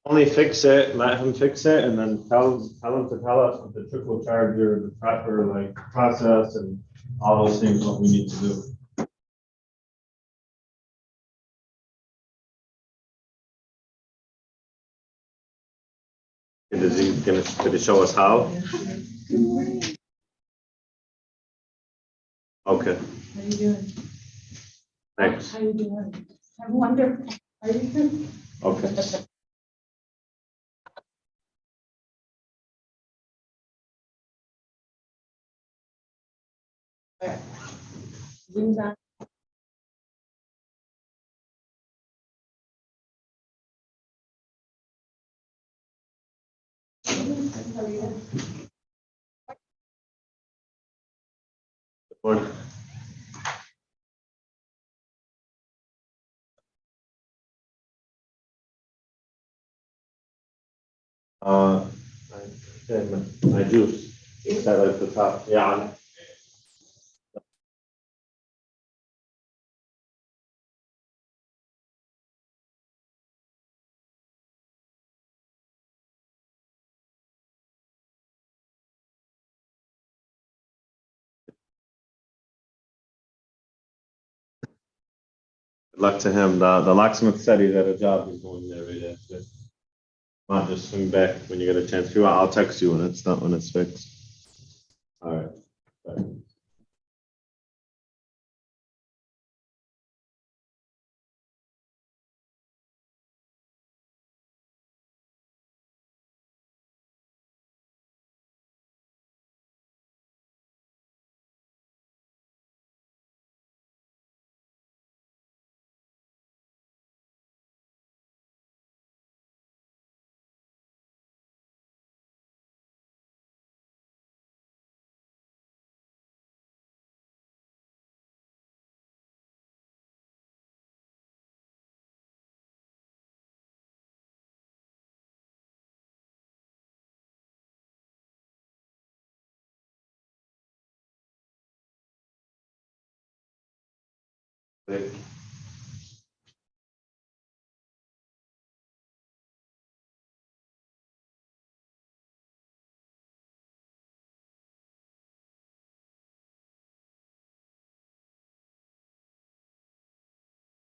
Only fix it, let him fix it, and then tell him to tell us what the trickle charger, the proper like process and all those things, what we need to do. Did he show us how? Okay. How you doing? Thanks. How you doing? I'm wonderful. Are you good? Okay. Zoom's on. Good morning. Uh, my juice. Is that like the top? Yeah. Good luck to him. The locksmith said he's at a job. He's going there right after. I'll just swing back when you get a chance. If you want, I'll text you when it's not when it's fixed. All right. Bye. Wait.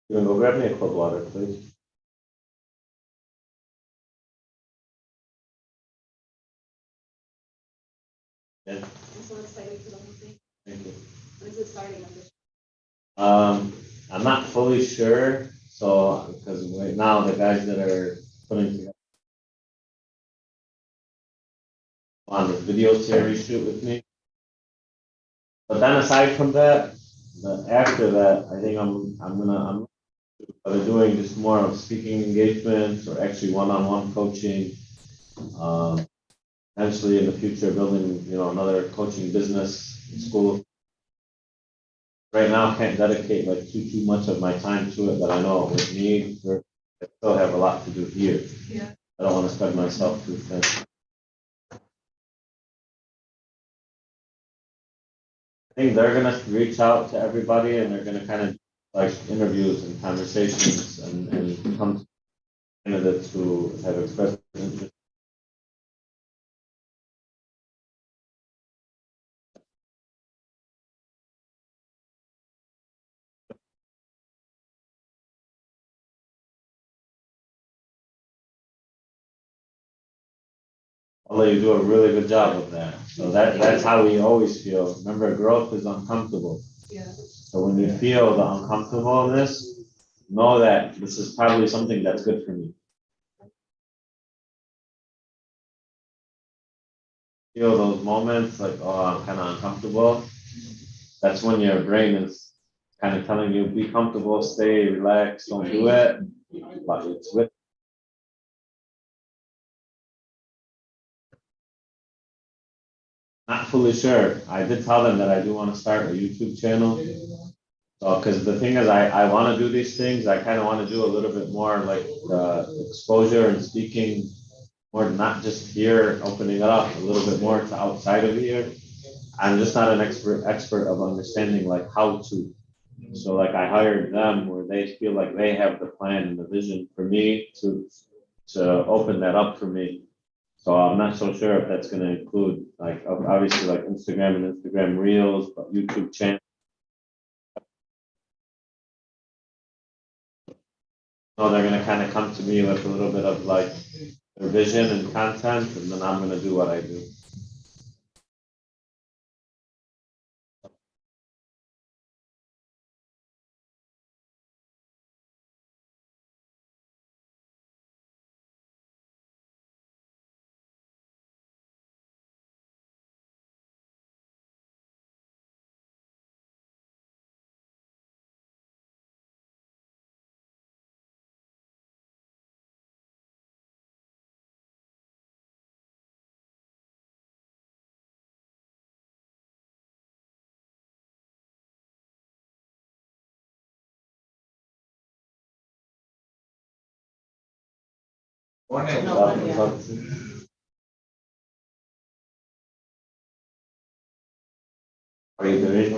You want to go grab me a cold water, please? Yeah. I'm so excited for the whole thing. Thank you. When is it starting? I'm not fully sure. So, because right now the guys that are putting together on the video series shoot with me. But then aside from that, after that, I think I'm doing just more of speaking engagements or actually one-on-one coaching. Eventually in the future, building another coaching business in school. Right now, I can't dedicate like too much of my time to it, but I know with me, I still have a lot to do here. Yeah. I don't want to spread myself too thin. I think they're gonna reach out to everybody and they're gonna kind of like interviews and conversations and come to candidates who have expressed interest. Although you do a really good job of that. So that's how we always feel. Remember, growth is uncomfortable. Yeah. So when you feel the uncomfortableness, know that this is probably something that's good for me. Feel those moments like, oh, I'm kind of uncomfortable. That's when your brain is kind of telling you, be comfortable, stay relaxed, don't do it. But it's with. Not fully sure. I did tell them that I do want to start a YouTube channel. So, because the thing is, I want to do these things. I kind of want to do a little bit more like exposure and speaking more, not just here, opening it up a little bit more to outside of here. I'm just not an expert of understanding like how to. So like I hired them where they feel like they have the plan and the vision for me to to open that up for me. So I'm not so sure if that's gonna include, like, obviously like Instagram and Instagram Reels, but YouTube channel. So they're gonna kind of come to me with a little bit of like their vision and content, and then I'm gonna do what I do. Are you doing?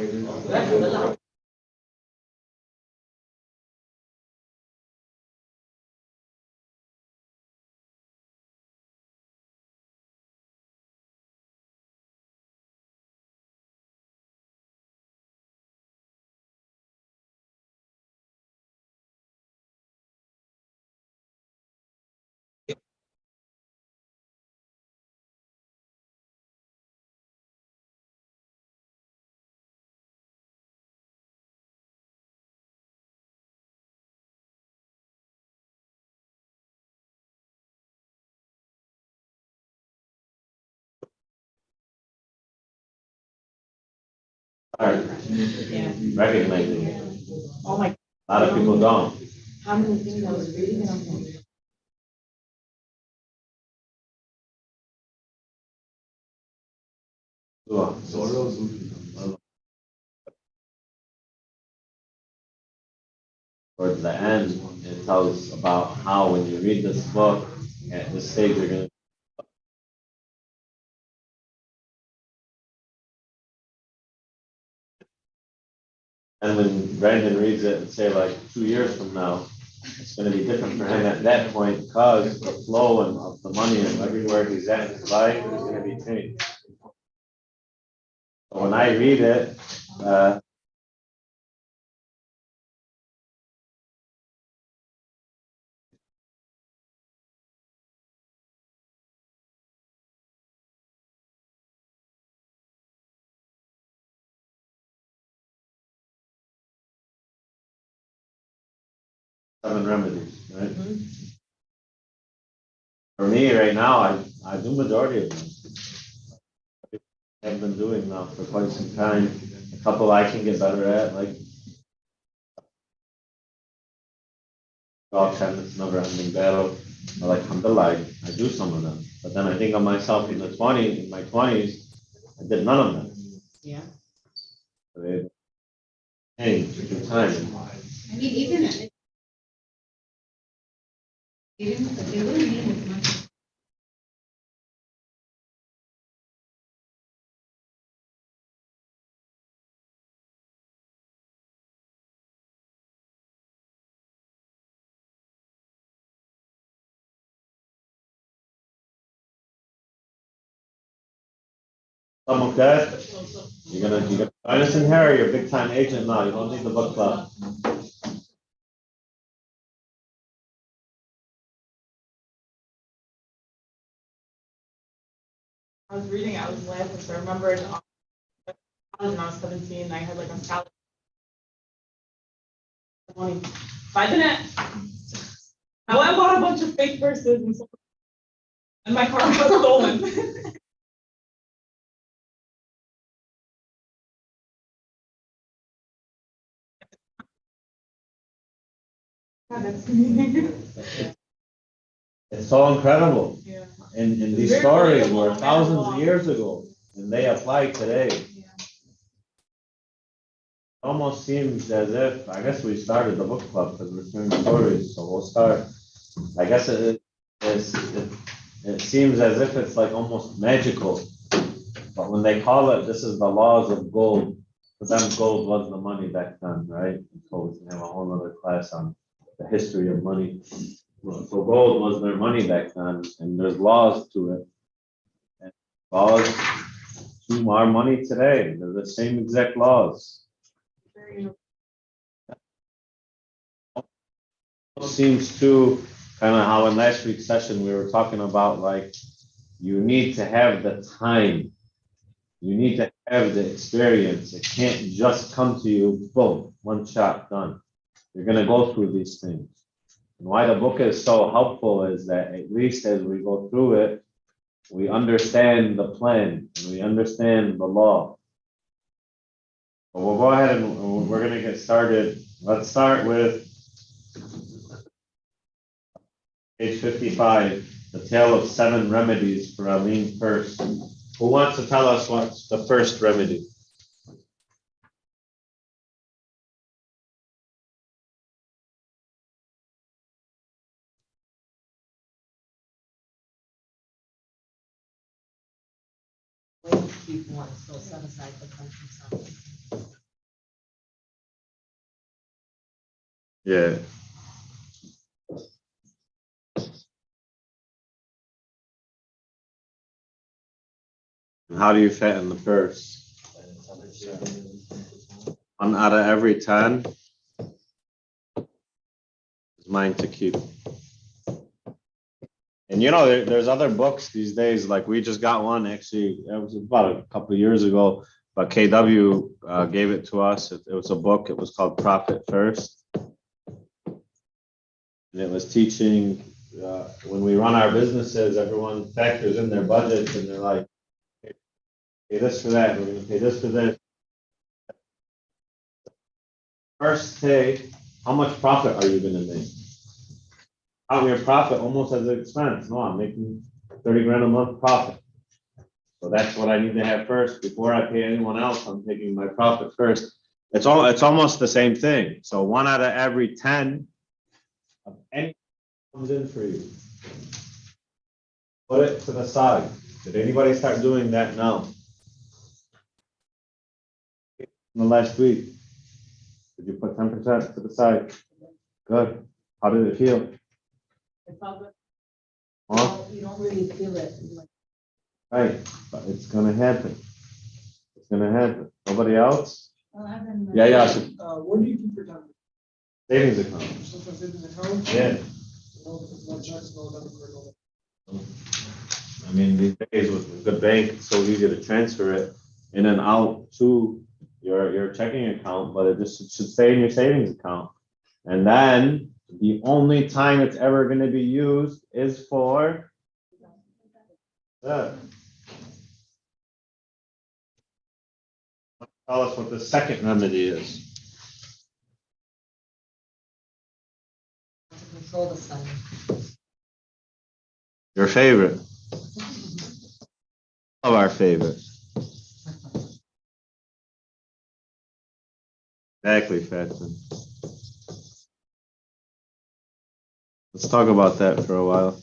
Recognizing it. Oh my, A lot of people don't. how many things I was reading and I'm like, Towards the end, it tells about how when you read this book, at this stage you're gonna. And when Brandon reads it and say like 2 years from now, it's gonna be different for him at that point because the flow and of the money and everywhere he's at in his life is gonna be changed. So when I read it, 7 remedies, right? For me right now, I do majority of them. I've been doing now for quite some time. A couple I can get better at, like golf, tennis, never ending battle. I like alhamdulillah, I do some of them. But then I think of myself in my 20s, I did none of them. yeah. So they changed through time. I mean, even if they really need as much. Some of that, you're gonna join us in here, you're a big time agent now, you don't need the book club. I was reading, I was laughing, so I remembered when I was 17, I had like a scholarship. Money. So I didn't. I went and bought a bunch of fake purses and stuff. And my car was stolen. God, that's It's so incredible. yeah. And these stories were thousands of years ago and they apply today. Almost seems as if, I guess we started the book club because we're sharing stories, so we'll start. I guess it seems as if it's like almost magical. But when they call it, this is the laws of gold. For them, gold was the money back then, right? So we can have a whole other class on the history of money. So gold was their money back then, and there's laws to it. And laws to our money today, they're the same exact laws. Seems to kind of how in last week's session we were talking about, like, you need to have the time. You need to have the experience. It can't just come to you, boom, one shot, done. You're gonna go through these things. And why the book is so helpful is that at least as we go through it, we understand the plan and we understand the law. But we'll go ahead and we're gonna get started. Let's start with page 55, the tale of 7 remedies for a lean purse. Who wants to tell us what's the first remedy? Keep one, so set aside the country song. Yeah. How do you fatten the purse? 1 out of every 10 is mine to keep. And you know, there's other books these days, like we just got one actually, it was about a couple of years ago, but KW gave it to us. It was a book, it was called Profit First. And it was teaching, when we run our businesses, everyone factors in their budgets and they're like, pay this for that, we're gonna pay this for this. First, say, how much profit are you gonna make? Count your profit almost as an expense. No, I'm making 30 grand a month profit. So that's what I need to have first. Before I pay anyone else, I'm taking my profit first. It's almost the same thing. So 1 out of every 10 of anything comes in for you. Put it to the side. Did anybody start doing that now? In the last week, did you put 10% to the side? Good. How did it feel? It's all good. Huh? You don't really feel it. Like, Right, but it's gonna happen. It's gonna happen. Nobody else? well, I've been. Yeah. What do you keep your time? Savings account. Sometimes savings account? Yeah. No, because no checks, no debit card, no. I mean, these days with a good bank, it's so easy to transfer it in and out to your checking account, but it should stay in your savings account. And then the only time it's ever gonna be used is for that. Tell us what the second remedy is. To control the spending. Your favorite. Of our favorite. Exactly, Fatman. Let's talk about that for a while.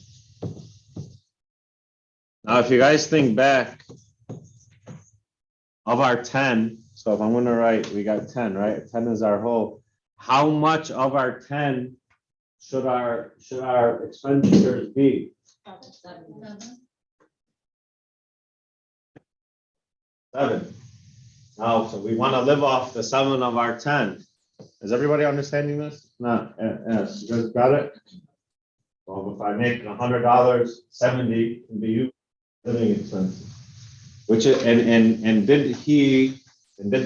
Now, if you guys think back of our 10, so if I'm gonna write, we got 10, right? 10 is our whole. How much of our 10 should our expenditures be? 7. Now, so we want to live off the 7 of our 10. Is everybody understanding this? No, yes, you guys got it? Well, if I make $100, 70 can be used living expenses. Which is, and did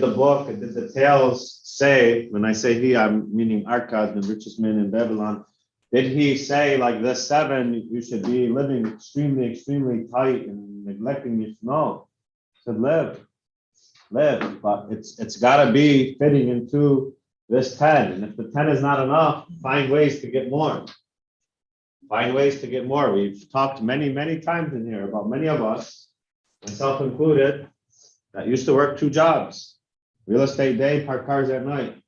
the book and did the tales say, when I say he, I'm meaning Arkad, the richest man in Babylon, did he say like this 7, you should be living extremely, extremely tight and neglecting your, no, to live, but it's gotta be fitting into this 10. And if the 10 is not enough, find ways to get more. Find ways to get more. We've talked many, many times in here about many of us, myself included, that used to work 2 jobs. Real estate day, park cars at night.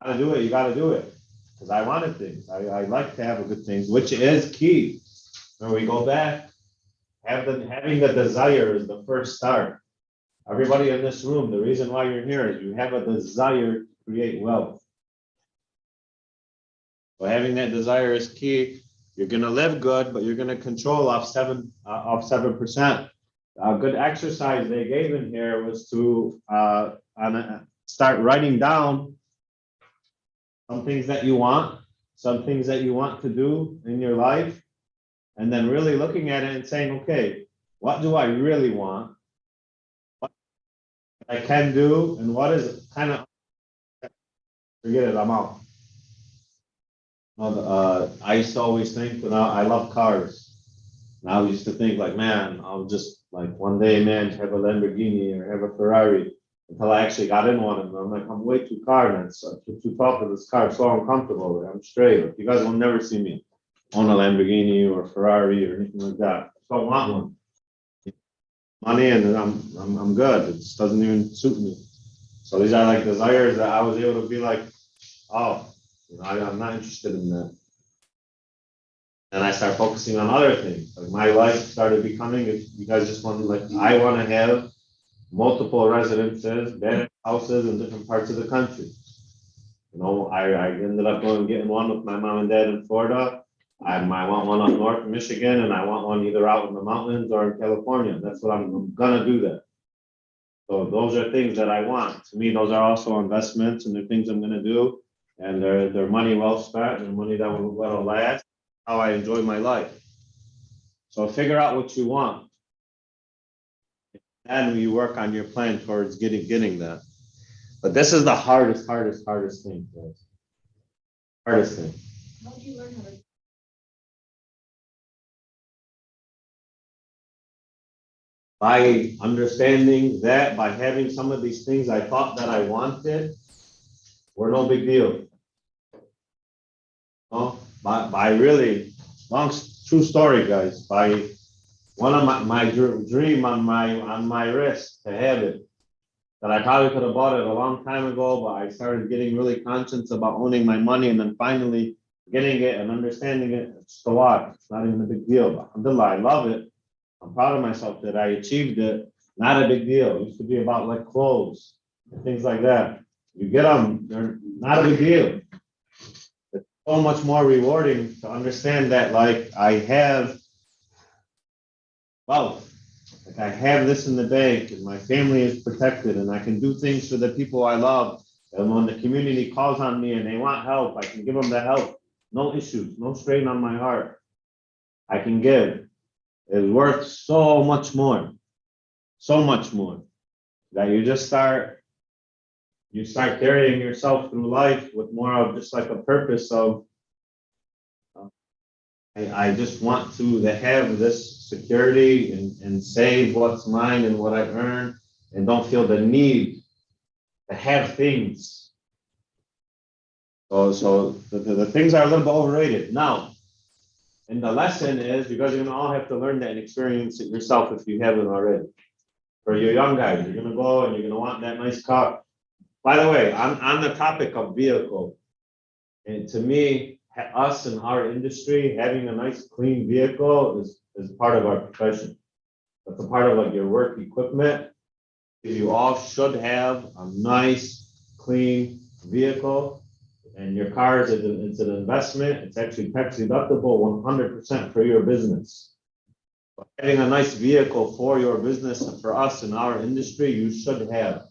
Gotta do it, you gotta do it. Because I wanted things. I like to have a good things, which is key. When we go back, having the desire is the first start. Everybody in this room, the reason why you're here is you have a desire to create wealth. So having that desire is key. You're gonna live good, but you're gonna control off 7%. A good exercise they gave in here was to start writing down some things that you want, some things that you want to do in your life, and then really looking at it and saying, okay, what do I really want? What I can do, and what is kind of, forget it, I'm out. I used to always think, I love cars. And I used to think like, man, I'll just like one day, man, have a Lamborghini or have a Ferrari. Until I actually got in one, and I'm like, I'm way too car, man. So too tall for this car, so uncomfortable. I'm straight. Like, you guys will never see me own a Lamborghini or Ferrari or anything like that. So I want one. Money, and I'm good. It just doesn't even suit me. So these are like desires that I was able to be like, oh, I'm not interested in that. And I start focusing on other things. Like my life started becoming, if you guys just want to like, I want to have multiple residences, bed houses in different parts of the country. I ended up getting one with my mom and dad in Florida. I want one up north in Michigan, and I want one either out in the mountains or in California. That's what I'm gonna do that. So those are things that I want. To me, those are also investments, and they're things I'm gonna do. And they're money well spent, and money that will last. How I enjoy my life. So figure out what you want, and you work on your plan towards getting that. But this is the hardest thing, guys. Hardest thing. How did you learn how to? By understanding that, by having some of these things I thought that I wanted were no big deal. No, by really true story, guys. By one of my dream on my wrist to have it, that I probably could have bought it a long time ago, but I started getting really conscious about owning my money, and then finally getting it and understanding it. It's a lot. It's not even a big deal. But alhamdulillah, I love it. I'm proud of myself that I achieved it. Not a big deal. It used to be about like clothes and things like that. You get them, they're not a big deal. It's so much more rewarding to understand that like I have wealth. Like I have this in the bank, and my family is protected, and I can do things for the people I love. And when the community calls on me and they want help, I can give them the help. No issues, no strain on my heart. I can give. It's worth so much more that you start carrying yourself through life with more of just like a purpose of, I just want to have this security and save what's mine and what I've earned, and don't feel the need to have things. So the things are a little bit overrated. Now, and the lesson is you guys are gonna all have to learn that and experience it yourself if you haven't already. For your young guys, you're gonna go and you're gonna want that nice car. By the way, on the topic of vehicle, and to me, us in our industry, having a nice clean vehicle is part of our profession. That's a part of like your work equipment. You all should have a nice, clean vehicle. And your car it's an investment. It's actually tax deductible 100% for your business. But having a nice vehicle for your business and for us in our industry, you should have.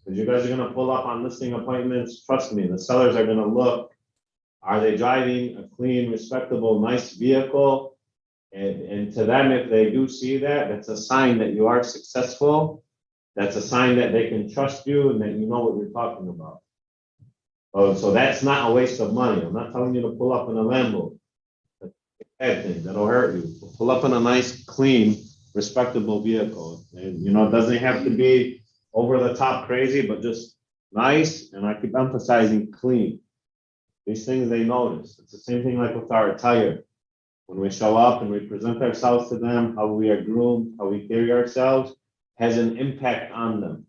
Because you guys are going to pull up on listing appointments. Trust me, the sellers are going to look. Are they driving a clean, respectable, nice vehicle? And to them, if they do see that, that's a sign that you are successful. That's a sign that they can trust you and that you know what you're talking about. Oh, so that's not a waste of money. I'm not telling you to pull up in a Lambo. That's a bad thing. That'll hurt you. Pull up in a nice, clean, respectable vehicle. And, it doesn't have to be over the top crazy, but just nice. And I keep emphasizing clean. These things they notice. It's the same thing like with our attire. When we show up and we present ourselves to them, how we are groomed, how we carry ourselves, has an impact on them.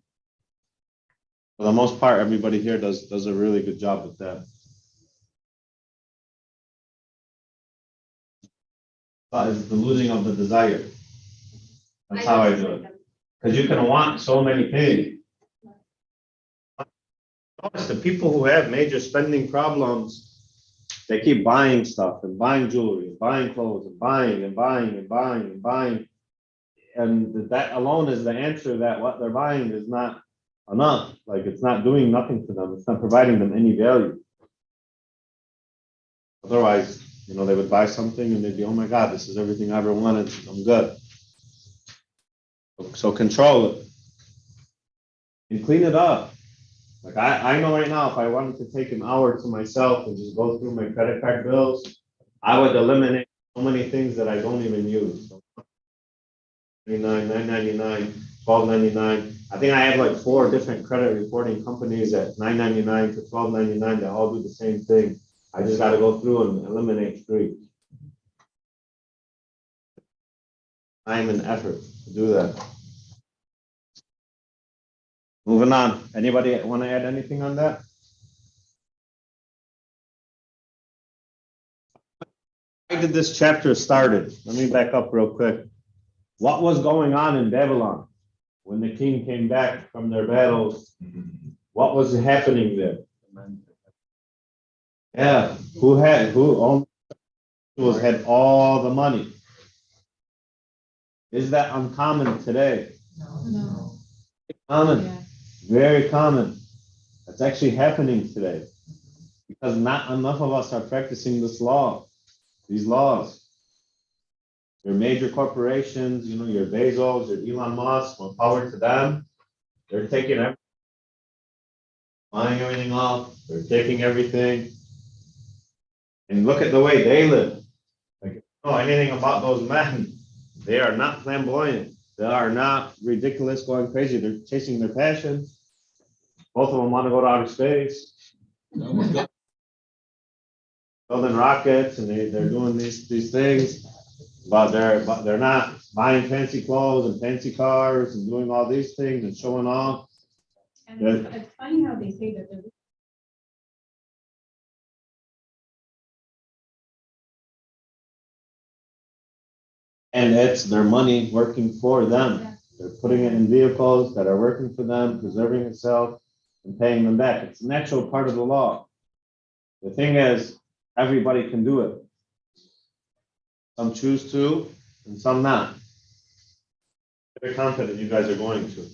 For the most part, everybody here does a really good job with that. But it's the losing of the desire. That's how I do it. Because you can want so many things. Notice the people who have major spending problems They keep buying stuff and buying jewelry, and buying clothes, and buying and buying and buying and buying. And that alone is the answer that what they're buying is not enough. Like it's not doing nothing for them. It's not providing them any value. Otherwise, they would buy something and they'd be, oh my God, this is everything I ever wanted. I'm good. So control it and clean it up. Like I know right now, if I wanted to take an hour to myself and just go through my credit card bills, I would eliminate so many things that I don't even use. So $9.99, $12.99. I think I have like 4 different credit reporting companies at $9.99 to $12.99 that all do the same thing. I just got to go through and eliminate 3. Time and effort to do that. Moving on. Anybody want to add anything on that? Why did this chapter started? Let me back up real quick. What was going on in Babylon when the king came back from their battles? What was happening there? Yeah, who had all the money? Is that uncommon today? No. Common, Yeah. very common. That's actually happening today because not enough of us are practicing these laws. Your major corporations, your Bezos, your Elon Musk, more power to them. They're taking everything, buying everything off. They're taking everything. And look at the way they live. Like, if you know anything about those men, they are not flamboyant. They are not ridiculous, going crazy. They're chasing their passion. Both of them want to go to outer space. Building rockets, and they're doing these things, but they're not buying fancy clothes and fancy cars and doing all these things and showing off. And it's funny how they say that they're. And it's their money working for them. Yeah. They're putting it in vehicles that are working for them, preserving itself, and paying them back. It's a natural part of the law. The thing is, everybody can do it. Some choose to, and some not. Very confident you guys are going to.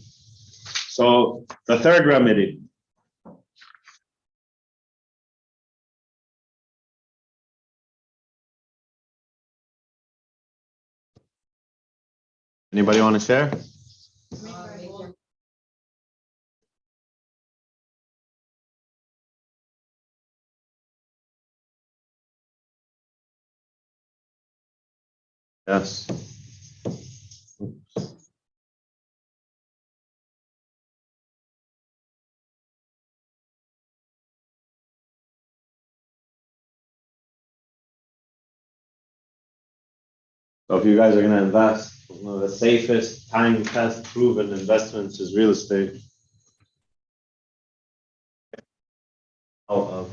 So the third remedy. Anybody want to share? Yes. So if you guys are going to invest, the safest, time test proven investments is real estate. Oh,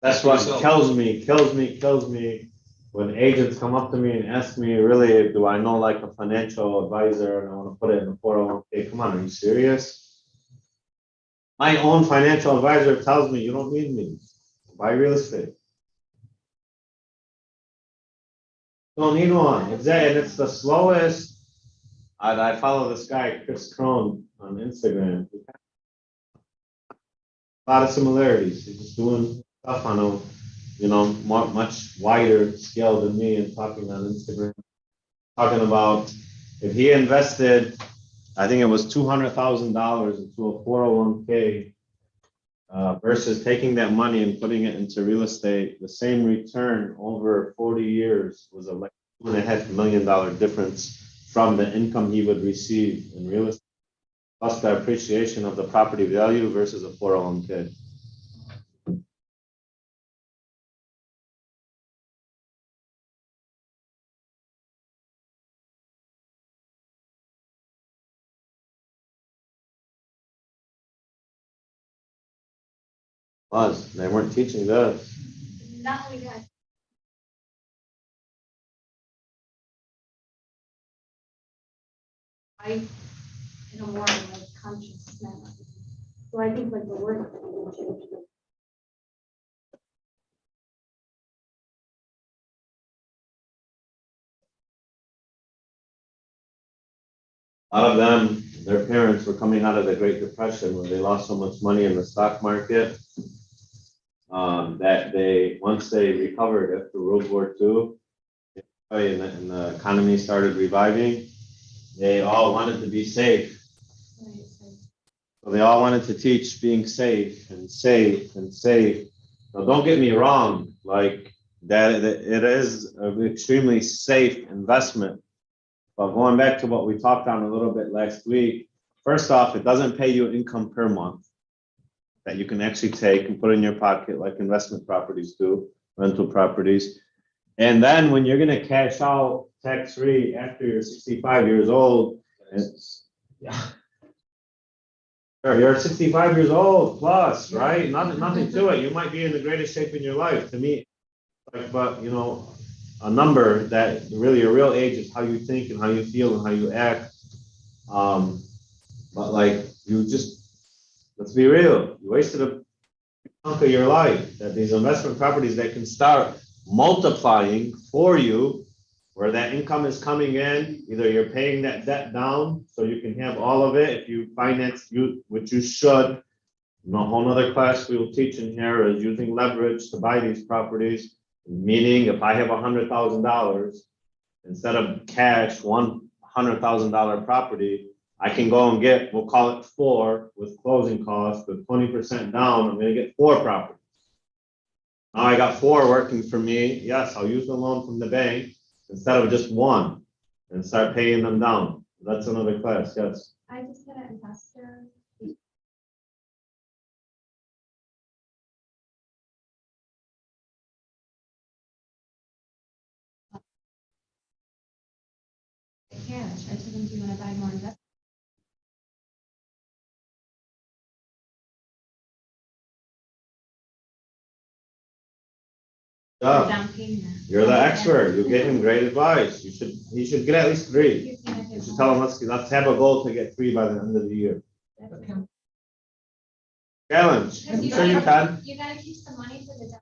that's what kills me when agents come up to me and ask me, really, do I know like a financial advisor and I want to put it in a 401k? Come on, are you serious? My own financial advisor tells me you don't need me. Buy real estate. Don't need one. Exactly. And it's the slowest. I follow this guy, Chris Crone, on Instagram. A lot of similarities. He's just doing stuff on a, much wider scale than me and talking on Instagram. Talking about if he invested, I think it was $200,000 into a 401k versus taking that money and putting it into real estate, the same return over 40 years was like $2.5 million difference from the income he would receive in real estate, plus the appreciation of the property value versus a 401k. They weren't teaching us. Not only that. I, in a more like conscious manner. So I think like the word. change. A lot of them, their parents were coming out of the Great Depression where they lost so much money in the stock market. That once they recovered after World War II, and the economy started reviving, they all wanted to be safe. So they all wanted to teach being safe and safe and safe. Now, don't get me wrong, like that it is an extremely safe investment. But going back to what we talked on a little bit last week, first off, it doesn't pay you income per month that you can actually take and put in your pocket like investment properties do, rental properties. And then when you're gonna cash out tax-free after you're 65 years old, yeah. Sure, you're 65 years old plus, right? Nothing to it. You might be in the greatest shape in your life. To me, like, but you know, a number that really your real age is how you think and how you feel and how you act. But like you just, let's be real, you wasted a chunk of your life. That these investment properties that can start multiplying for you, where that income is coming in, either you're paying that debt down so you can have all of it if you finance, which you should. A whole other class we will teach in here is using leverage to buy these properties. Meaning if I have $100,000, instead of cash, $100,000 property, I can go and get, we'll call it 4 with closing costs, with 20% down, I'm gonna get 4 properties. Now I got 4 working for me. Yes, I'll use the loan from the bank instead of just 1 and start paying them down. That's another class, yes. I just had an investor. Cash, I told him, do you want to buy more investment? Yeah, Down payment. you're the expert. You gave him great advice. He should get at least 3. You should tell him, let's have a goal to get 3 by the end of the year. Challenge. I'm sure you can. You gotta keep some money for the.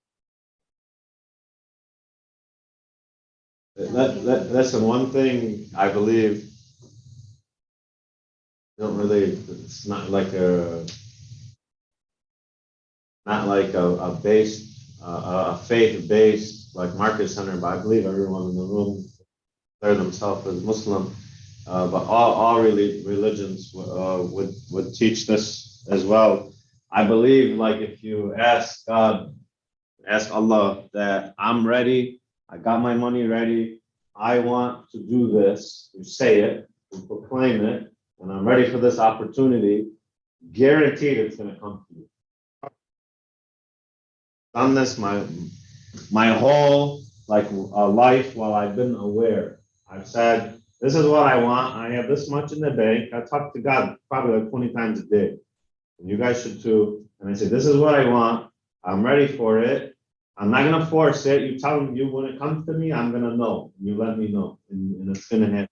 Listen, one thing I believe, don't really, it's not like a faith-based like market center, but I believe everyone in the room declare themselves as Muslim. But all really religions would teach this as well. I believe like if you ask God, ask Allah that I'm ready, I got my money ready, I want to do this, you say it, you proclaim it, and I'm ready for this opportunity, guaranteed it's gonna come to you. Done this my whole life while I've been aware. I've said, this is what I want. I have this much in the bank. I talk to God probably like 20 times a day. And you guys should too. And I say, this is what I want. I'm ready for it. I'm not gonna force it. You tell me when it comes to me, I'm gonna know. You let me know, and it's gonna happen.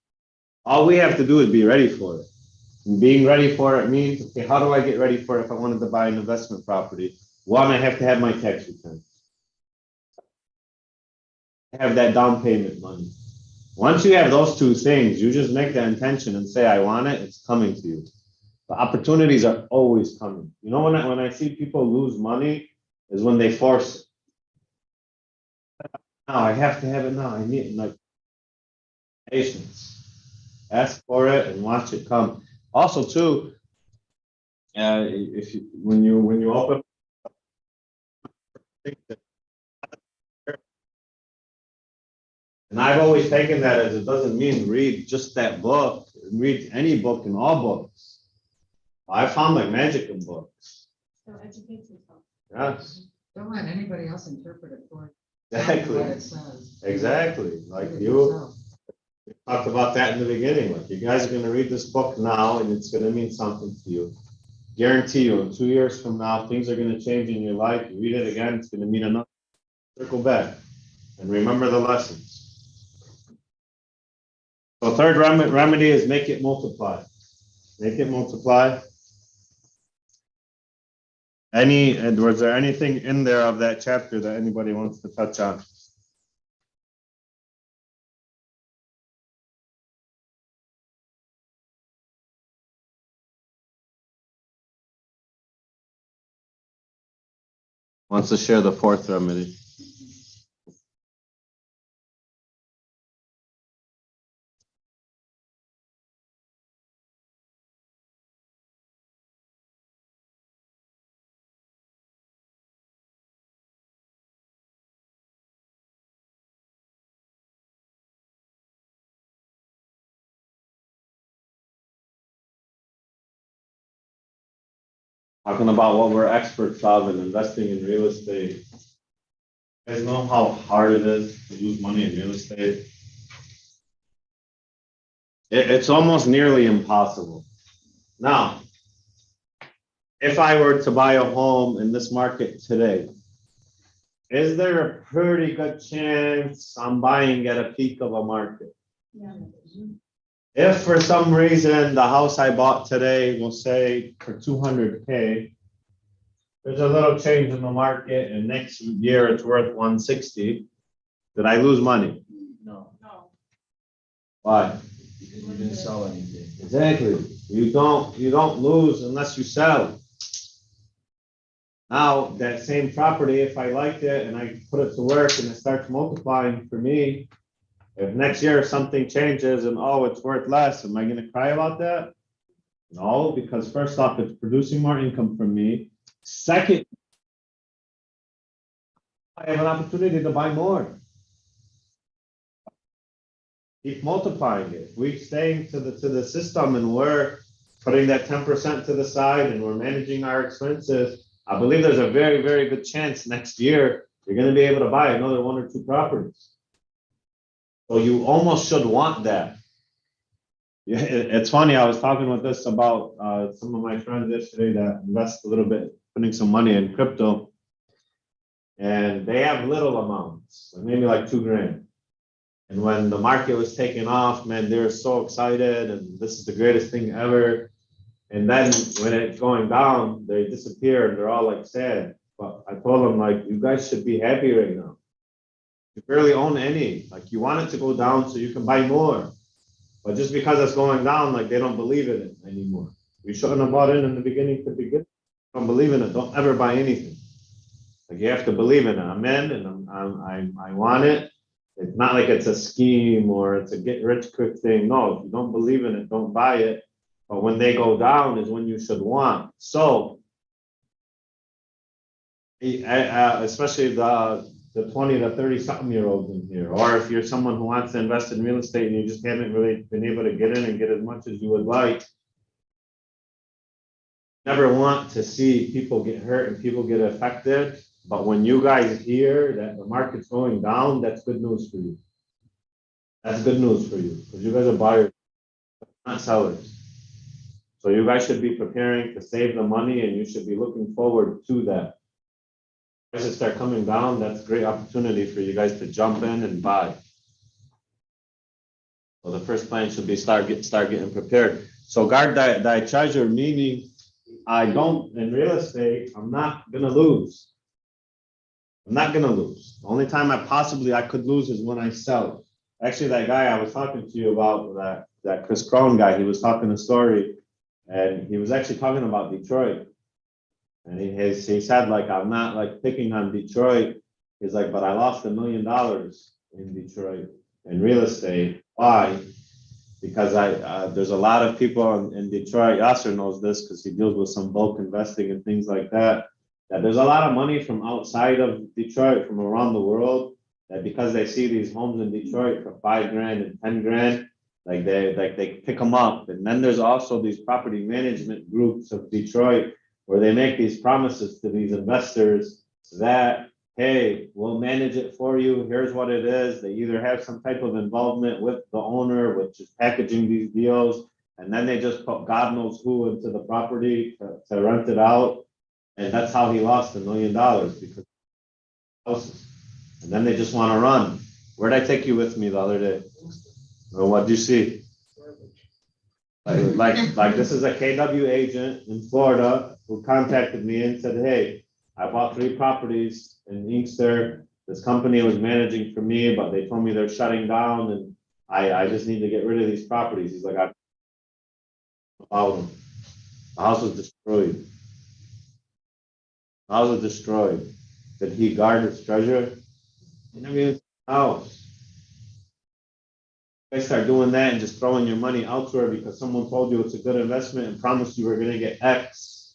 All we have to do is be ready for it. And being ready for it means, okay, how do I get ready for it if I wanted to buy an investment property? One, I have to have my tax return. I have that down payment money. Once you have those 2 things, you just make the intention and say, I want it, it's coming to you. The opportunities are always coming. You know, when I see people lose money is when they force it. Now I have to have it now. I need like patience. Ask for it and watch it come. Also, too, if you, when you open, and I've always taken that as it doesn't mean read just that book. Read any book and all books. I found like magic in books. So educate yourself. Yes. Don't let anybody else interpret it for you. Exactly. What it says. Exactly. Like Read it you yourself. talked about that in the beginning. Like you guys are going to read this book now, and it's going to mean something to you. Guarantee you, in 2 years from now, things are going to change in your life. You read it again, it's going to mean enough. Circle back and remember the lessons. So third remedy is make it multiply. Make it multiply. And was there anything in there of that chapter that anybody wants to touch on? Wants to share the fourth remedy? Talking about what we're experts of and investing in real estate. You guys know how hard it is to lose money in real estate? It's almost nearly impossible. Now, if I were to buy a home in this market today, is there a pretty good chance I'm buying at a peak of a market? Yeah. If for some reason the house I bought today, we'll say for 200K, there's a little change in the market and next year it's worth 160, did I lose money? No, No. Why? because you didn't sell anything. Exactly. You don't lose unless you sell. Now, that same property, if I liked it and I put it to work and it starts multiplying for me, if next year something changes and oh, it's worth less, am I gonna cry about that? No, because first off, it's producing more income for me. Second, I have an opportunity to buy more. Keep multiplying it. We staying to the system and we're putting that 10% to the side and we're managing our expenses. I believe there's a very, very good chance next year you're gonna be able to buy another 1 or 2 properties. So you almost should want that. Yeah, it's funny, I was talking with this about some of my friends yesterday that invest a little bit, putting some money in crypto. And they have little amounts, maybe like 2 grand. And when the market was taking off, man, they were so excited and this is the greatest thing ever. And then when it's going down, they disappear and they're all like sad. But I told them like, you guys should be happy right now. You barely own any, like you want it to go down so you can buy more. But just because it's going down, like they don't believe in it anymore. You shouldn't have bought in the beginning to begin. Don't believe in it, don't ever buy anything. Like you have to believe in it. I'm in and I want it. It's not like it's a scheme or it's a get rich quick thing. No, if you don't believe in it, don't buy it. But when they go down is when you should want. So, especially the 20 to 30 something year olds in here, or if you're someone who wants to invest in real estate and you just haven't really been able to get in and get as much as you would like, never want to see people get hurt and people get affected. But when you guys hear that the market's going down, that's good news for you. That's good news for you because you guys are buyers, not sellers. So you guys should be preparing to save the money and you should be looking forward to that. Prices start coming down, that's a great opportunity for you guys to jump in and buy. So the first plan should be start getting prepared. So guard thy treasure, meaning I don't, in real estate, I'm not gonna lose. I'm not gonna lose. The only time I could lose is when I sell. Actually, that guy I was talking to you about, that Chris Crone guy, he was talking a story and he was actually talking about Detroit. And he said, like, I'm not like picking on Detroit. He's like, but I lost $1 million in Detroit in real estate. Why? Because there's a lot of people in Detroit. Yasser knows this because he deals with some bulk investing and things like that. That there's a lot of money from outside of Detroit, from around the world, that because they see these homes in Detroit for 5 grand and 10 grand, like they pick them up. And then there's also these property management groups of Detroit where they make these promises to these investors that, hey, we'll manage it for you. Here's what it is. They either have some type of involvement with the owner, which is packaging these deals, and then they just put God knows who into the property to rent it out. And that's how he lost $1 million because houses. And then they just want to run. Where'd I take you with me the other day? Well, what'd you see? Like this is a KW agent in Florida who contacted me and said, hey, I bought 3 properties in Inkster. This company was managing for me, but they told me they're shutting down and I just need to get rid of these properties. He's like, I followed him. The house was destroyed. The house was destroyed. Did he guard his treasure? He never even house. You guys start doing that and just throwing your money elsewhere because someone told you it's a good investment and promised you were going to get X.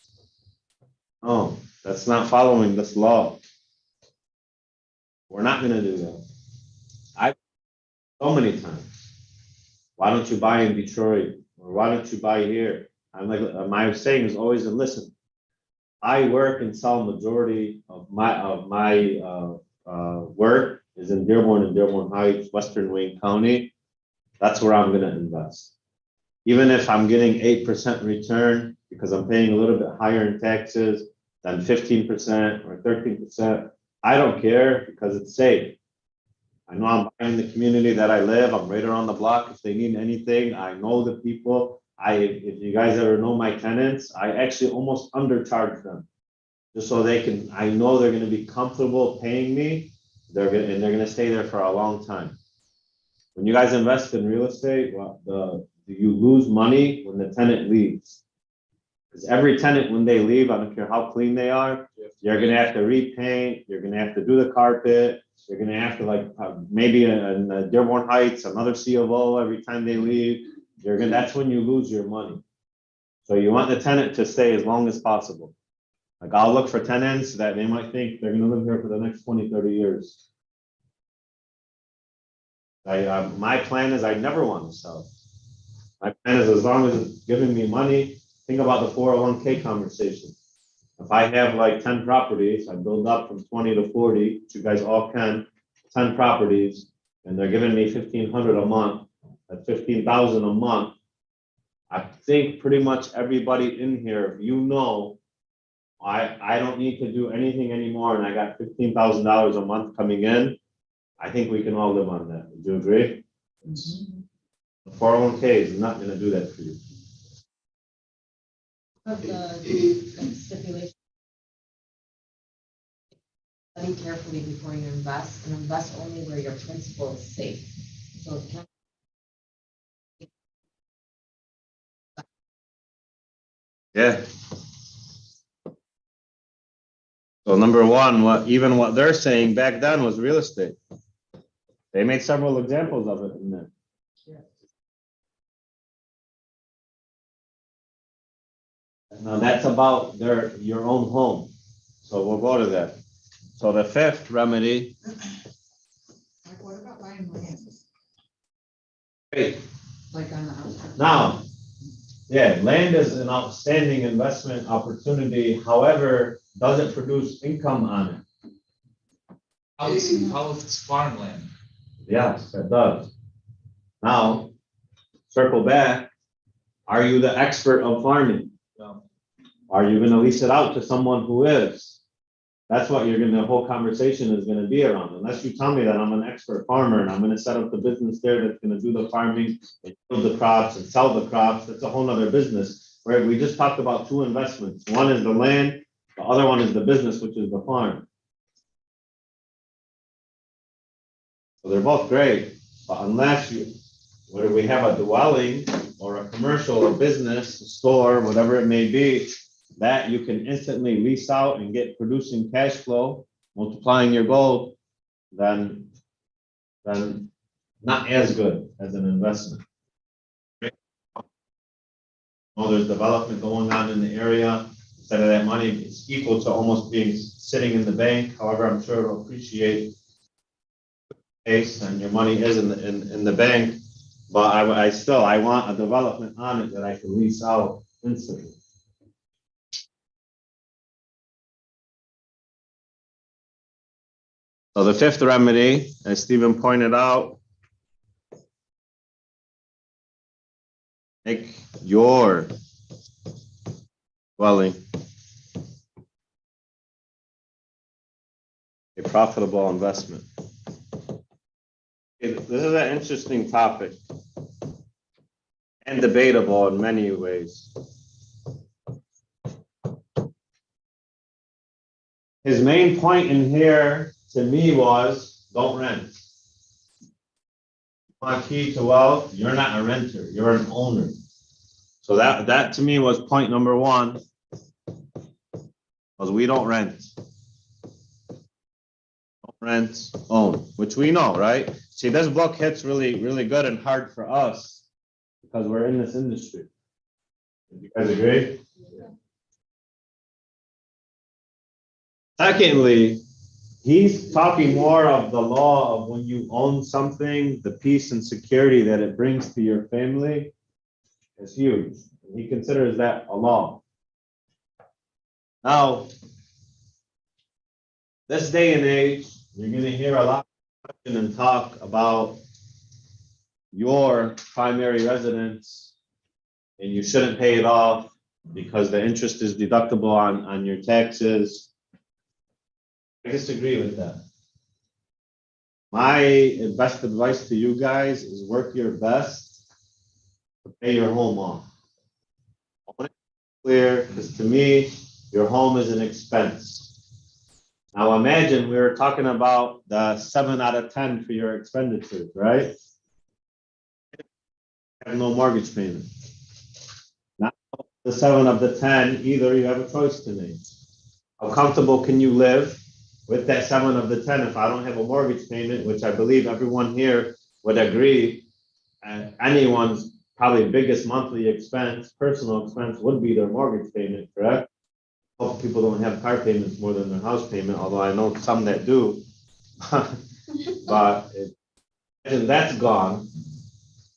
Oh, that's not following this law. We're not going to do that. I've so many times. Why don't you buy in Detroit? Or why don't you buy here? I'm like, my saying is always, and listen, I work and sell majority of my work is in Dearborn and Dearborn Heights, Western Wayne County. That's where I'm going to invest. Even if I'm getting 8% return because I'm paying a little bit higher in taxes than 15% or 13%, I don't care because it's safe. I know I'm buying the community that I live. I'm right around the block. If they need anything, I know the people. If you guys ever know my tenants, I actually almost undercharge them just so they can, I know they're going to be comfortable paying me. They're going to stay there for a long time. When you guys invest in real estate, you lose money when the tenant leaves. Because every tenant, when they leave, I don't care how clean they are, you're going to have to repaint, you're going to have to do the carpet, you're going to have to maybe in Dearborn Heights, another C of O every time they leave. That's when you lose your money. So you want the tenant to stay as long as possible. Like I'll look for tenants that they might think they're going to live here for the next 20, 30 years. My plan is I never want to sell. My plan is as long as it's giving me money, think about the 401k conversation. If I have like 10 properties, I build up from 20 to 40, which you guys all can, 10 properties, and they're giving me 1,500 a month, at 15,000 a month. I think pretty much everybody in here, you know, I don't need to do anything anymore and I got $15,000 a month coming in. I think we can all live on that. Would you agree? The 401k is not going to do that for you. But the stipulation. Study carefully before you invest, and invest only where your principal is safe. So it can't. Yeah. So number one, what they're saying back then was real estate. They made several examples of it in there. Now that's about your own home. So we'll go to that. So the 5th remedy. Like, what about buying land? Great. Like on the outside? Now, yeah, land is an outstanding investment opportunity. However, does it produce income on it? How is it's farmland? Yes, it does. Now, circle back. Are you the expert of farming? No. Are you going to lease it out to someone who is? That's what the whole conversation is going to be around. Unless you tell me that I'm an expert farmer and I'm going to set up the business there that's going to do the farming and build the crops and sell the crops, that's a whole nother business, right? We just talked about 2 investments. One is the land, the other one is the business, which is the farm. So they're both great, but unless whether we have a dwelling or a commercial or business, a store, whatever it may be, that you can instantly lease out and get producing cash flow, multiplying your gold, then not as good as an investment. Oh, there's development going on in the area. Instead of that money, it's equal to almost being sitting in the bank. However, I'm sure it'll appreciate case and your money is in the bank. But I want a development on it that I can lease out instantly. So the 5th remedy, as Stephen pointed out, make your dwelling a profitable investment. This is an interesting topic. and debatable in many ways. His main point in here to me was don't rent. My key to wealth, you're not a renter, you're an owner. So that to me was point number one, was we don't rent. Don't rent, own, which we know, right? See, this book hits really, really good and hard for us because we're in this industry. You guys agree? Secondly, he's talking more of the law of when you own something, the peace and security that it brings to your family is huge. He considers that a law. Now, this day and age, you're going to hear a lot of question and talk about your primary residence, and you shouldn't pay it off because the interest is deductible on your taxes. I disagree with that. My best advice to you guys is work your best to pay your home off. I want it clear, because to me, your home is an expense. Now imagine we were talking about the 7 out of 10 for your expenditures, right? Have no mortgage payment. Now the 7 of the 10, either you have a choice to make. How comfortable can you live with that 7 of the 10 if I don't have a mortgage payment, which I believe everyone here would agree, anyone's probably biggest monthly expense, personal expense, would be their mortgage payment, correct? Most people don't have car payments more than their house payment, although I know some that do. But and that's gone.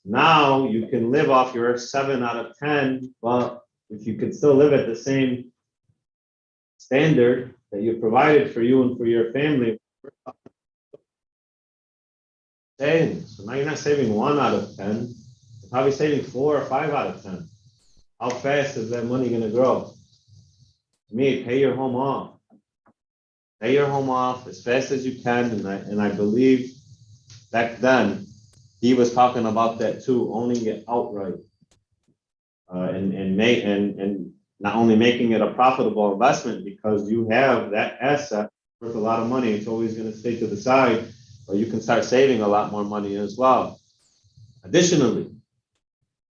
Now you can live off your 7 out of 10, but if you could still live at the same standard that you provided for you and for your family. So now you're not saving 1 out of 10, you're probably saving 4 or 5 out of 10. How fast is that money going to grow? To me, pay your home off. Pay your home off as fast as you can, and I believe back then he was talking about that too, owning it outright, and not only making it a profitable investment because you have that asset worth a lot of money. It's always going to stay to the side, or you can start saving a lot more money as well. Additionally,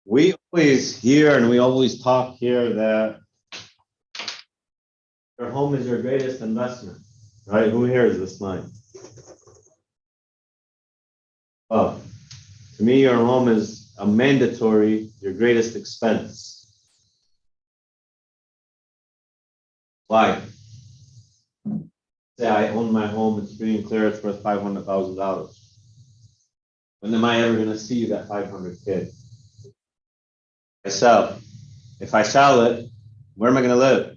we always hear and we always talk here that your home is your greatest investment, right? Who hears this line? Well, to me, your home is a mandatory, your greatest expense. Why? Say I own my home, it's free and clear, it's worth $500,000. When am I ever going to see that 500K? Myself. If I sell it, where am I going to live?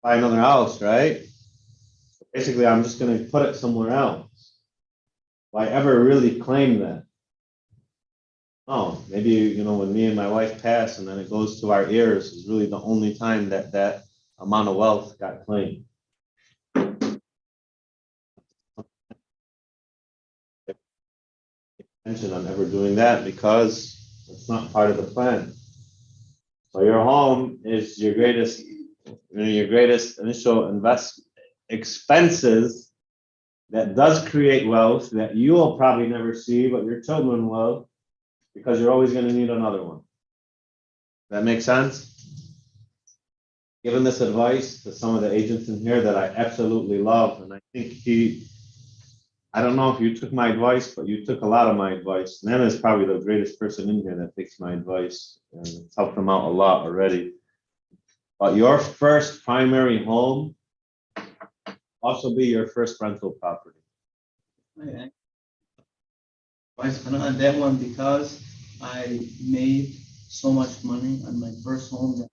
Buy another house, right? Basically, I'm just going to put it somewhere else. Why ever really claim that? Oh, maybe, when me and my wife pass and then it goes to our heirs is really the only time that that amount of wealth got claimed. Intention on ever doing that because it's not part of the plan. So your home is your greatest initial expenses that does create wealth that you'll probably never see, but your children will, because you're always going to need another one. That makes sense? Given this advice to some of the agents in here that I absolutely love, and I think I don't know if you took my advice, but you took a lot of my advice. Nana is probably the greatest person in here that takes my advice, and it's helped them out a lot already. But your first primary home also be your first rental property. I spent on that one because I made so much money on my first home that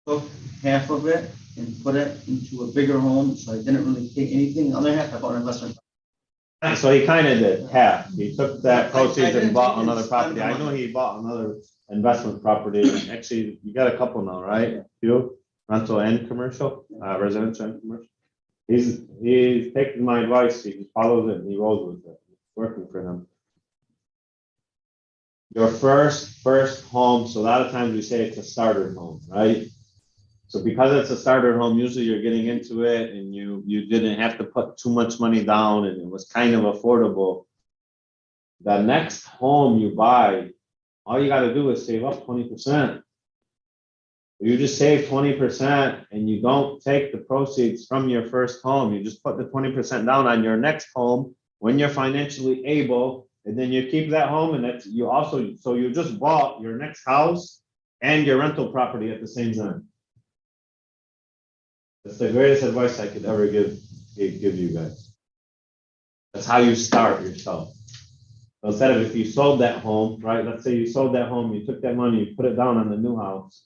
I took half of it and put it into a bigger home, so I didn't really take anything. The other half I bought an investment. So he kind of did half. He took that I proceeds and didn't bought take another and property. spend I the know money. he bought another investment property. Actually, you got a couple now, right? Few, rental and commercial, residential and commercial. He's taken my advice. He follows it and he rolls with it. It's working for him. your first home, so a lot of times we say it's a starter home, right? So because it's a starter home, usually you're getting into it and you didn't have to put too much money down and it was kind of affordable. The next home you buy, all you gotta do is save up 20%. You just save 20% and you don't take the proceeds from your first home. You just put the 20% down on your next home when you're financially able, and then you keep that home, and that's you also, so you just bought your next house and your rental property at the same time. That's the greatest advice I could ever give you guys. That's how you start yourself. So instead of if you sold that home, right? Let's say you sold that home, you took that money, you put it down on the new house.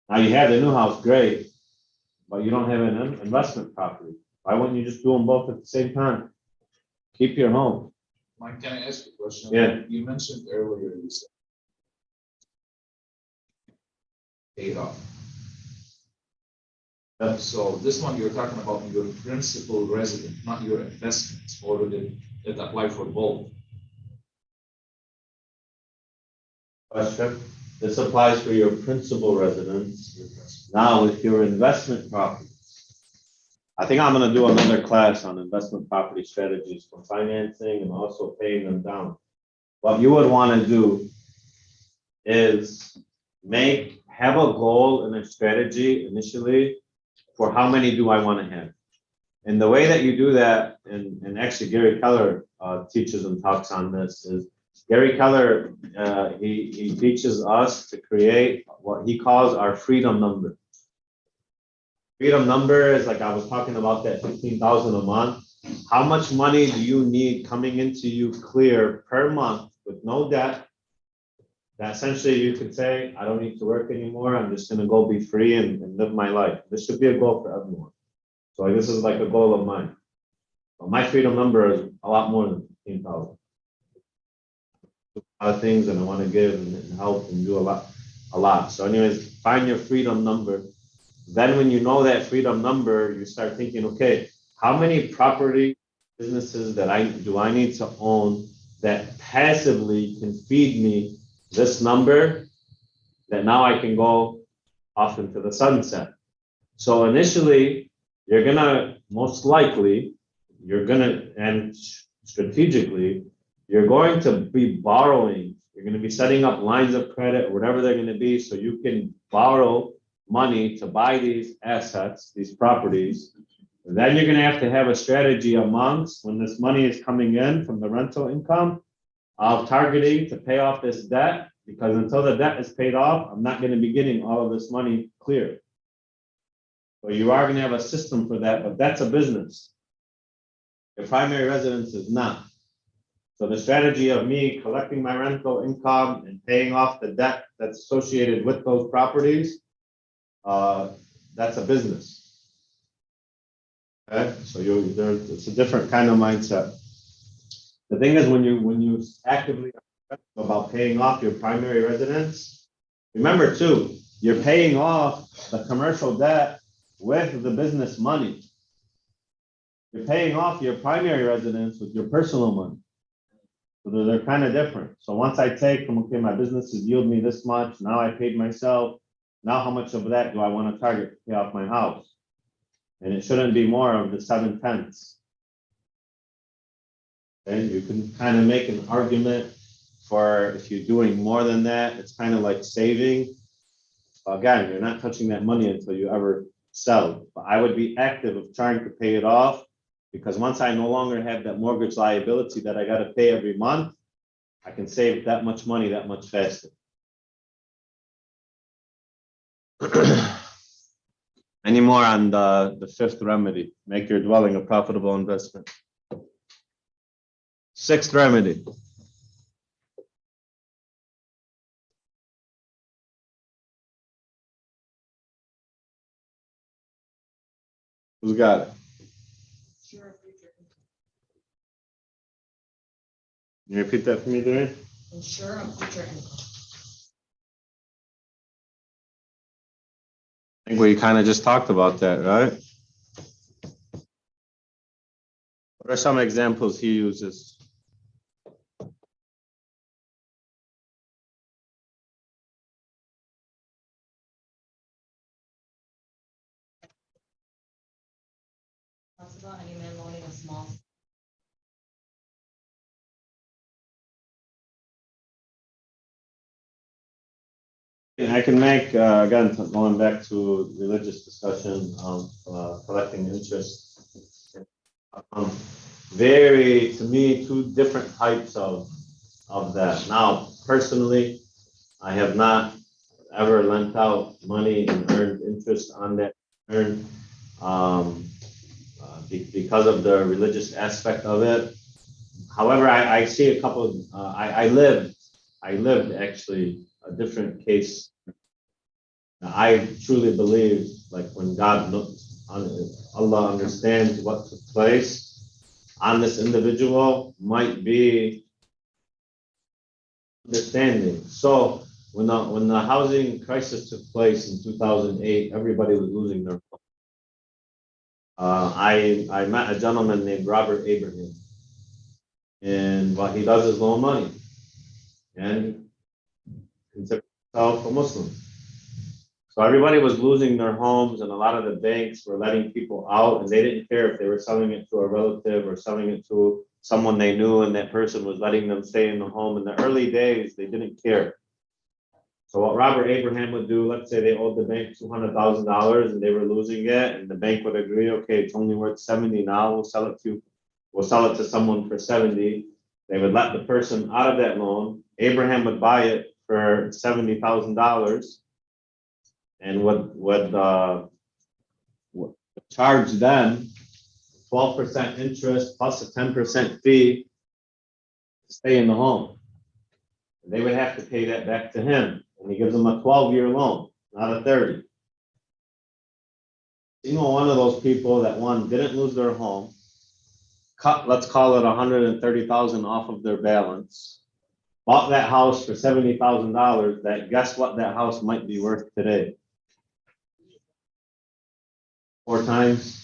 Now you have the new house, great, but you don't have an investment property. Why wouldn't you just do them both at the same time? Keep your home. Mike, can I ask you a question? Yeah. You mentioned earlier, you said paid off. Yeah. So this one, you're talking about your principal resident, not your investments, or did it apply for both? Question. This applies for your principal residence. Now with your investment property. I think I'm gonna do another class on investment property strategies for financing and also paying them down. What you would wanna do is have a goal and a strategy initially for how many do I wanna have. And the way that you do that, and actually Gary Keller teaches and talks on this, is Gary Keller, he teaches us to create what he calls our freedom number. Freedom number is like I was talking about that 15,000 a month. How much money do you need coming into you clear per month with no debt? That essentially you could say, I don't need to work anymore. I'm just gonna go be free and live my life. This should be a goal for everyone. So this is like a goal of mine. But my freedom number is a lot more than 15,000. A lot of things and I want to give and help and do a lot. So anyways, find your freedom number. Then when you know that freedom number, you start thinking, okay, how many property businesses that I need to own that passively can feed me this number that now I can go off into the sunset. So initially, you're gonna most likely, and strategically, you're going to be borrowing. You're going to be setting up lines of credit, or whatever they're going to be, so you can borrow money to buy these assets, these properties. And then you're going to have a strategy amongst when this money is coming in from the rental income of targeting to pay off this debt, because until the debt is paid off, I'm not going to be getting all of this money clear. So you are going to have a system for that, but that's a business. Your primary residence is not. So the strategy of me collecting my rental income and paying off the debt that's associated with those properties, that's a business. Okay, so it's a different kind of mindset. The thing is, when you actively about paying off your primary residence, remember too, you're paying off the commercial debt with the business money. You're paying off your primary residence with your personal money. So they're kind of different. So once I take from, okay, my business has yielded me this much, now I paid myself, now how much of that do I want to target to pay off my house? And it shouldn't be more of the 7/10. And you can kind of make an argument for if you're doing more than that, it's kind of like saving. Again, you're not touching that money until you ever sell. But I would be active of trying to pay it off, because once I no longer have that mortgage liability that I got to pay every month, I can save that much money that much faster. Any more on the fifth remedy? Make your dwelling a profitable investment. Sixth remedy. Who's got it? Sure, future Can you repeat that for me, Dwayne? ensure of future income. I think we kind of just talked about that, right? What are some examples he uses? any man loaning a small. I can make, again, going back to religious discussion of collecting interest. Very, to me, two different types of that. Now, personally, I have not ever lent out money and earned interest on that return, because of the religious aspect of it. However, I see a couple, I lived actually a different case. I truly believe, like when God looks on Allah understands what took place on this individual might be understanding. So when the housing crisis took place in 2008, everybody was losing their home. I met a gentleman named Robert Abraham, and what he does is loan money, and considers himself a Muslim. So everybody was losing their homes, and a lot of the banks were letting people out, and they didn't care if they were selling it to a relative or selling it to someone they knew, and that person was letting them stay in the home. In the early days, they didn't care. So what Robert Abraham would do, let's say they owed the bank $200,000 and they were losing it, and the bank would agree, okay, it's only worth 70 now, we'll sell it to someone for 70. They would let the person out of that loan. Abraham would buy it for $70,000 and would charge them 12% interest plus a 10% fee to stay in the home. And they would have to pay that back to him, and he gives them a 12-year loan, not a 30. You know, one of those people that didn't lose their home, cut, let's call it 130,000 off of their balance, bought that house for $70,000. That guess what that house might be worth today? 4 times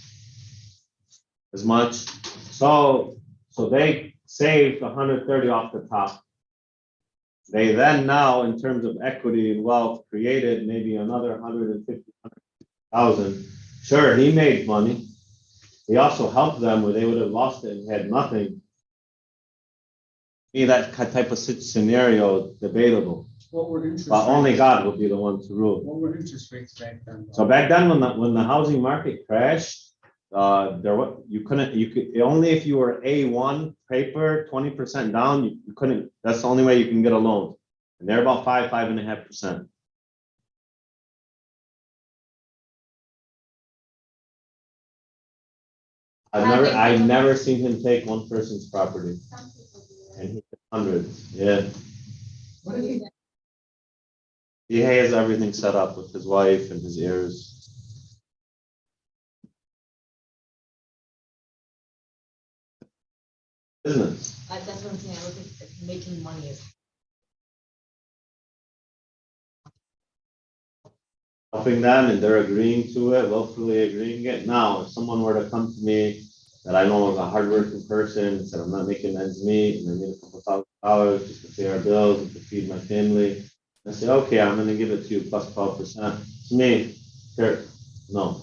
as much. So they saved 130 off the top. They then now, in terms of equity and wealth, created maybe another 150,000. Sure, he made money. He also helped them where they would have lost it and had nothing. That type of scenario debatable. What were interest But only rates? God will be the one to rule. What were interest rates back then? So back then, when the housing market crashed, you could only if you were A1 paper, 20% down, you couldn't. That's the only way you can get a loan, and they're about 5.5%. I've never seen him take one person's property, Some people do and it. he took hundreds. Yeah, What did he has everything set up with his wife and his heirs. Business. That's what I'm saying, I don't think that making money is. Helping them, and they're agreeing to it, willfully agreeing it. Now, if someone were to come to me that I know is a hardworking person and said, I'm not making ends meet, and I need a couple $1,000 just to pay our bills and to feed my family, I say, okay, I'm gonna give it to you plus 12%. To me, sure, no.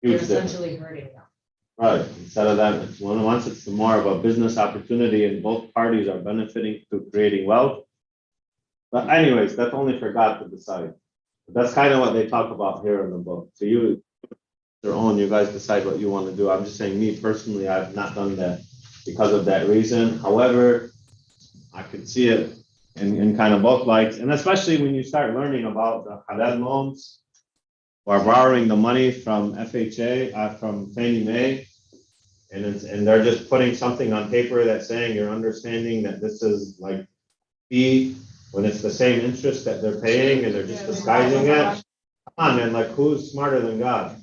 You're Huge difference. essentially hurting them. Right, instead of that, once it's more of a business opportunity and both parties are benefiting through creating wealth. But anyways, that's only for God to decide. But that's kind of what they talk about here in the book. So your own, you guys decide what you want to do. I'm just saying, me personally, I've not done that because of that reason. However, I could see it in kind of both lights, and especially when you start learning about the halal loans or borrowing the money from FHA, from Fannie Mae, and they're just putting something on paper that's saying you're understanding that this is like fee when it's the same interest that they're paying and they're just disguising it. Come on, man, like who's smarter than God?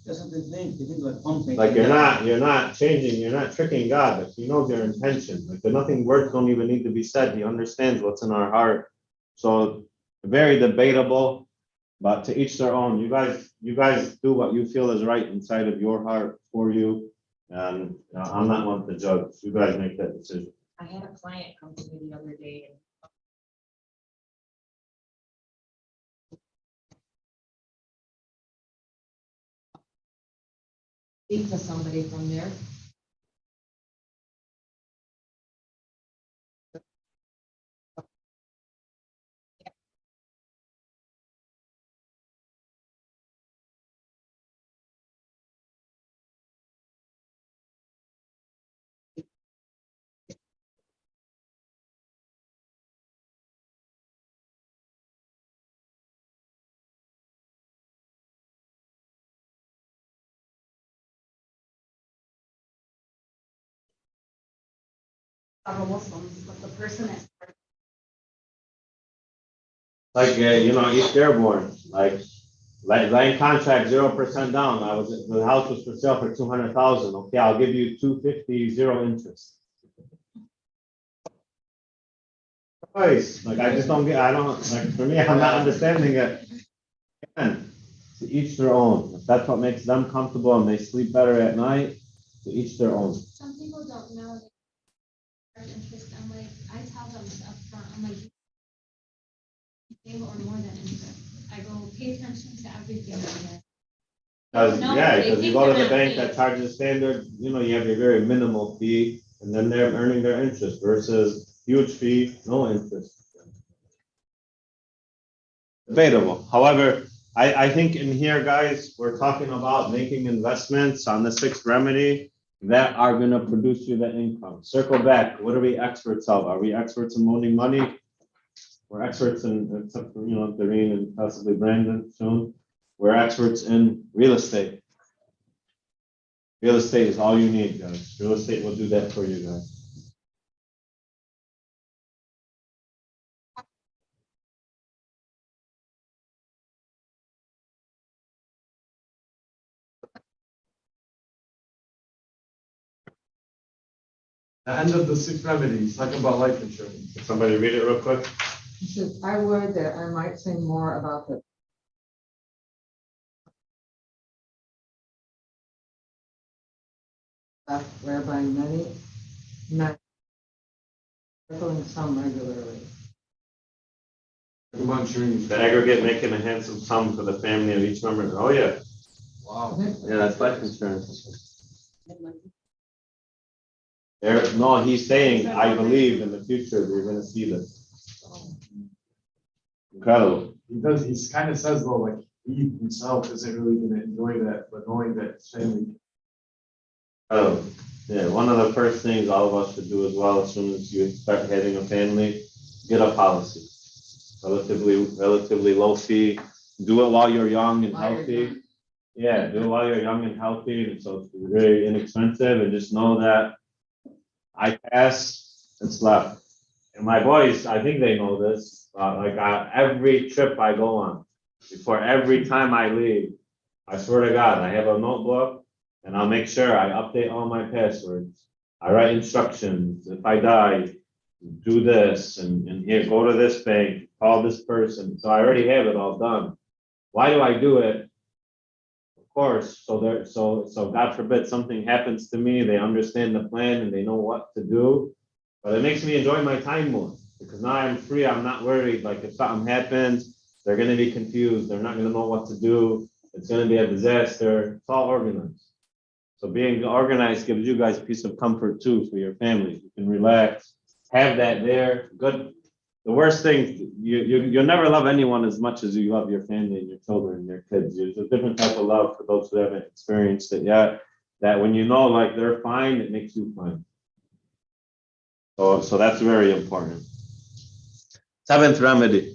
That's what they think. They think like pumping. Like you're not changing, you're not tricking God. Like he knows your intention. Like words don't even need to be said. He understands what's in our heart. So very debatable, but to each their own. You guys do what you feel is right inside of your heart for you. And I'm not one to judge. You guys make that decision. I had a client come to me the other day and Speak to somebody from there. Are Muslims, but the person is. Like, East Dearborn, like land contract 0% down. The house was for sale for 200,000. Okay, I'll give you 250, zero interest. Twice, like I just don't get. I don't like. For me, I'm not understanding it. Again, to each their own. If that's what makes them comfortable and they sleep better at night, to each their own. Some people don't know that interest. I'm like, I tell them upfront, I'm like, same or more than interest. I go, pay attention to everything in there. Because No, yeah, they because you think go to they're the not bank paying. that charges standard, you have your very minimal fee, and then they're earning their interest versus huge fee, no interest. Debatable. However, I think in here, guys, we're talking about making investments on the sixth remedy that are gonna produce you the income. Circle back, what are we experts of? Are we experts in loaning money? We're experts in, except for, Doreen and possibly Brandon soon. We're experts in real estate. Real estate is all you need, guys. Real estate will do that for you guys. The end of the sixth remedy, talking about life insurance. Can somebody read it real quick? I would that I might say more about the whereby many not trickling some regularly. Talking about insurance. The aggregate making a handsome sum for the family of each member. Oh, yeah. Wow. Yeah, that's life insurance. No, he's saying, I believe in the future, we're gonna see this. Incredible. He kind of says though, like he himself isn't really gonna enjoy that, but knowing that his family. Oh, yeah, one of the first things all of us should do as well, as soon as you start having a family, get a policy. Relatively low fee, do it while you're young and While you're healthy. young. Yeah, do it while you're young and healthy, and so it's very inexpensive, and just know that I pass, it's left. And my boys, I think they know this, every trip I go on, before every time I leave, I swear to God, I have a notebook and I'll make sure I update all my passwords. I write instructions. If I die, do this and here, go to this bank, call this person. So I already have it all done. Why do I do it? Of course, so God forbid something happens to me, they understand the plan and they know what to do. But it makes me enjoy my time more because now I'm free. I'm not worried. Like if something happens, they're gonna be confused. They're not gonna know what to do. It's gonna be a disaster. It's all organized. So being organized gives you guys peace of comfort too for your family. You can relax, have that there. Good. The worst thing, you'll never love anyone as much as you love your family and your children and your kids. There's a different type of love for those who haven't experienced it yet. That when you know like they're fine, it makes you fine. So that's very important. Seventh remedy.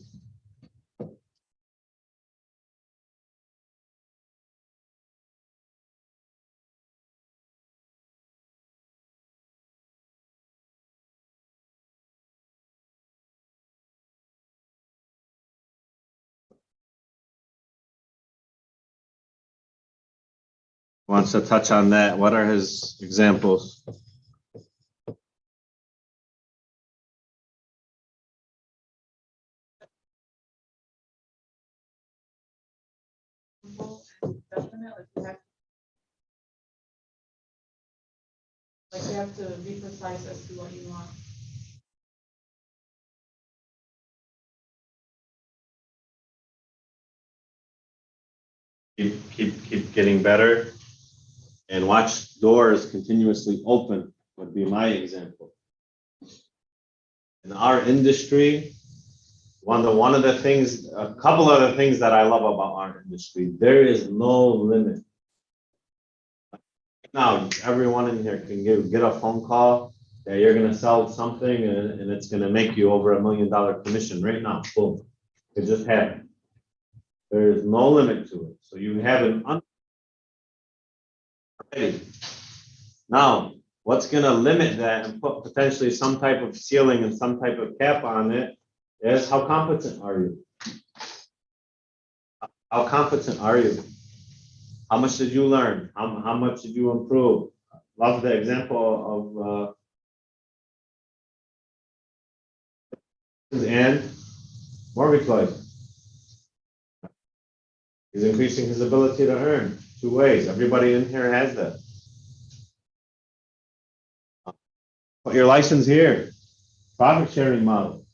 Wants to touch on that. What are his examples? Definitely, you have to be precise as to what you want. Keep getting better and watch doors continuously open would be my example. In our industry, one of the things, a couple of the things that I love about our industry, there is no limit. Now, everyone in here can get a phone call that you're gonna sell something and it's gonna make you over $1 million commission right now, boom. It just happened. There is no limit to it. So you have an already. Now, what's gonna limit that and put potentially some type of ceiling and some type of cap on it is how competent are you? How competent are you? How much did you learn? How much did you improve? Love the example of and mortgage license. He's increasing his ability to earn 2 ways. Everybody in here has that. Put your license here. Profit sharing model.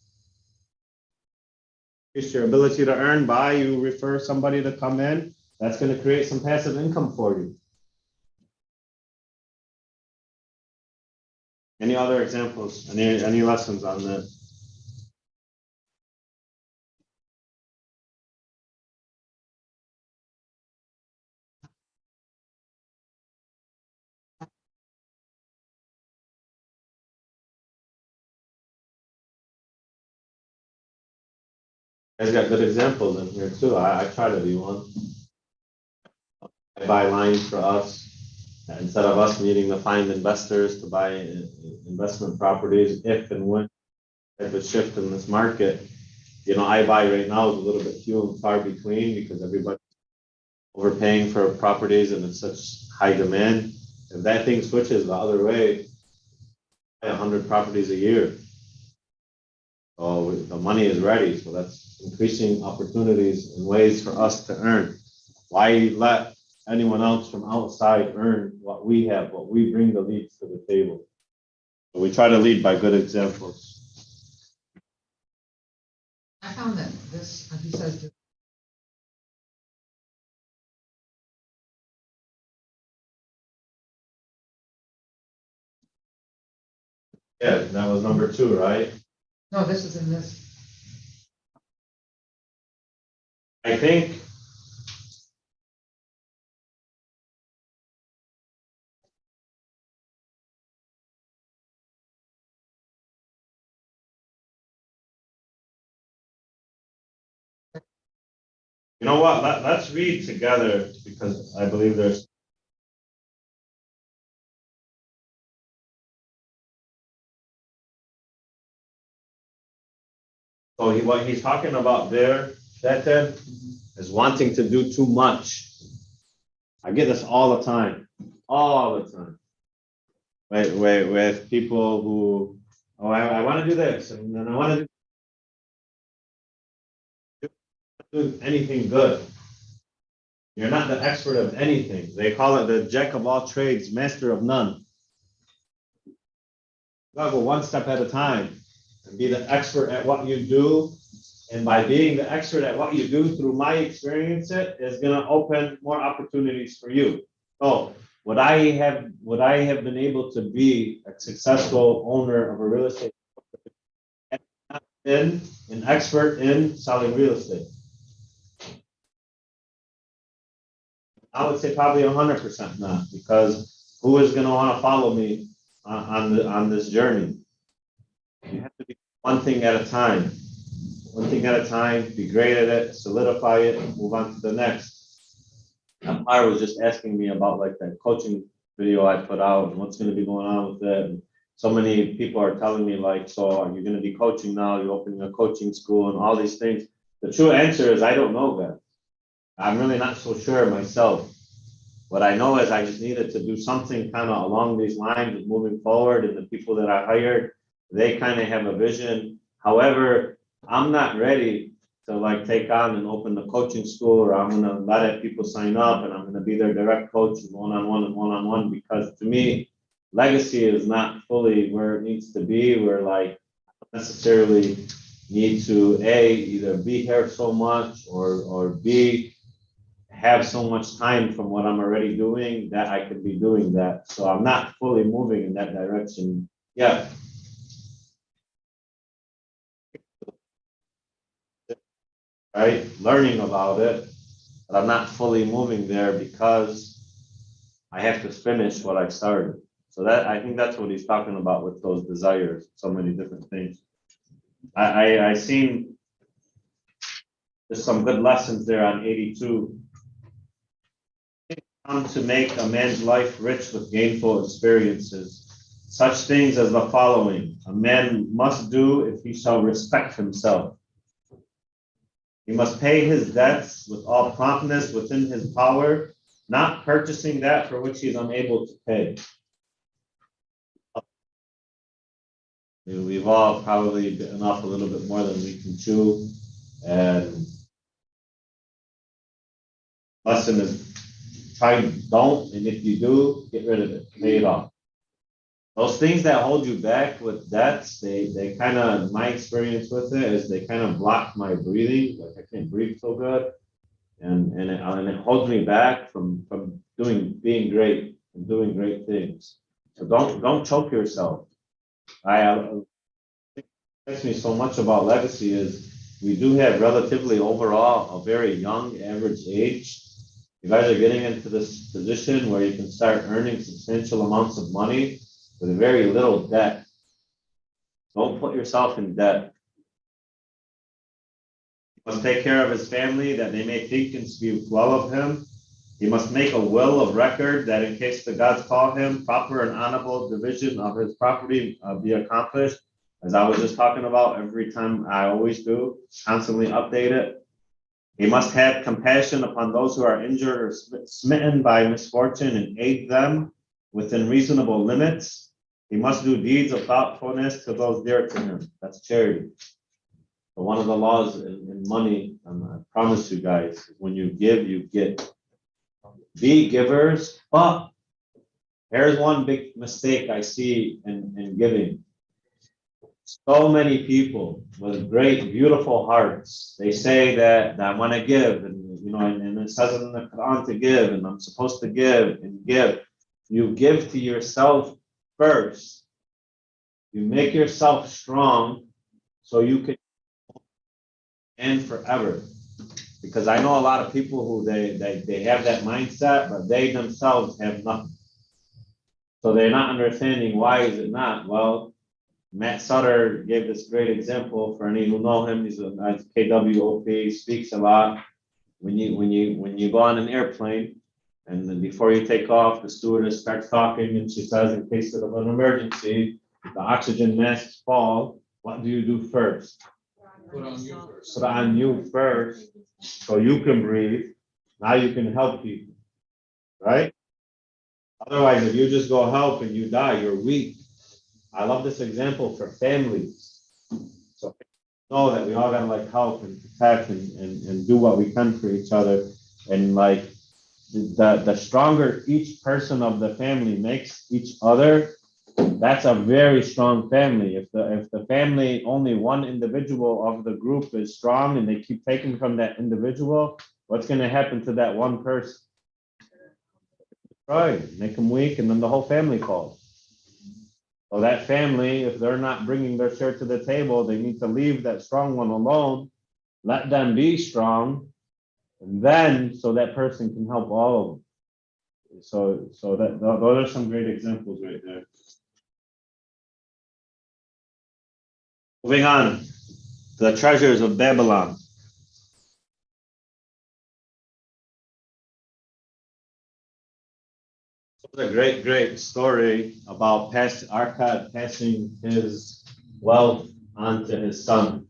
Increase your ability to earn by you refer somebody to come in. That's going to create some passive income for you. Any other examples? Any lessons on this? You guys got good examples in here too. I try to be one. I buy lines for us. Instead of us needing to find investors to buy investment properties, if and when there's a shift in this market, I buy right now is a little bit few and far between because everybody's overpaying for properties and it's such high demand. If that thing switches the other way, buy 100 properties a year. So the money is ready. So that's increasing opportunities and ways for us to earn. Why let anyone else from outside earn what we have, what we bring the leads to the table? So we try to lead by good examples. I found that this, he says, Yeah, that was number 2, right? no, this is in this. I think you know what? Let's read together because I believe there's. So what he's talking about there, that is wanting to do too much. I get this all the time. With people who, I want to do this and then I want to do anything good. You're not the expert of anything. They call it the jack of all trades, master of none. You gotta go one step at a time and be the expert at what you do. And by being the expert at what you do through my experience, it is going to open more opportunities for you. So would I have been able to be a successful owner of a real estate and not been an expert in selling real estate? I would say probably 100% not, because who is going to want to follow me on this journey? You have to be one thing at a time. One thing at a time, be great at it, solidify it, and move on to the next. Empire was just asking me about like that coaching video I put out and what's going to be going on with it. And so many people are telling me like, so are you going to be coaching now? You're opening a coaching school and all these things. The true answer is I don't know that. I'm really not so sure myself. What I know is I just needed to do something kind of along these lines of moving forward, and the people that I hired, they kind of have a vision. However, I'm not ready to like take on and open the coaching school, or I'm gonna let people sign up and I'm gonna be their direct coach one-on-one because to me, legacy is not fully where it needs to be. We're like necessarily need to either be here so much or B, have so much time from what I'm already doing that I could be doing that. So I'm not fully moving in that direction yet. Right? Learning about it, but I'm not fully moving there because I have to finish what I started. So that, I think that's what he's talking about with those desires, so many different things. I seen there's some good lessons there on 82. To make a man's life rich with gainful experiences. Such things as the following: a man must do if he shall respect himself. He must pay his debts with all promptness within his power, not purchasing that for which he is unable to pay. We've all probably bitten off a little bit more than we can chew, and lesson is don't, and if you do, get rid of it, pay it off. Those things that hold you back with debts, they kind of, my experience with it is they kind of block my breathing, like I can't breathe so good. And it holds me back from being great and doing great things. So don't choke yourself. Think gets me so much about legacy is we do have relatively overall a very young average age. You guys are getting into this position where you can start earning substantial amounts of money with very little debt. Don't put yourself in debt. He must take care of his family that they may think and speak well of him. He must make a will of record that in case the gods call him, proper and honorable division of his property be accomplished. As I was just talking about, every time I always do, constantly update it. He must have compassion upon those who are injured or smitten by misfortune and aid them within reasonable limits. He must do deeds of thoughtfulness to those dear to him. That's charity. But one of the laws in money, I promise you guys, when you give, you get. Be givers, but here's one big mistake I see in giving. So many people with great, beautiful hearts, they say that I want to give, and and it says in the Quran to give, and I'm supposed to give and give. You give to yourself first. You make yourself strong so you can end forever. Because I know a lot of people who they have that mindset, but they themselves have nothing. So they're not understanding why is it not. Well, Matt Sutter gave this great example for any who know him. He's a KWOP, speaks a lot. When you go on an airplane, and then before you take off, the stewardess starts talking, and she says, in case of an emergency, the oxygen masks fall. What do you do first? Put on you first. Put on you first, so you can breathe. Now you can help people, right? Otherwise, if you just go help and you die, you're weak. I love this example for families. So know that we all gotta help and protect and do what we can for each other. And the stronger each person of the family makes each other, that's a very strong family. If the family, only one individual of the group is strong and they keep taking from that individual, what's gonna happen to that one person? Right, make them weak, and then the whole family falls. So that family, if they're not bringing their share to the table, they need to leave that strong one alone, let them be strong, and then so that person can help all of them. So that those are some great examples right there. Moving on, the treasures of Babylon. It's a great story about Arkad passing his wealth on to his son.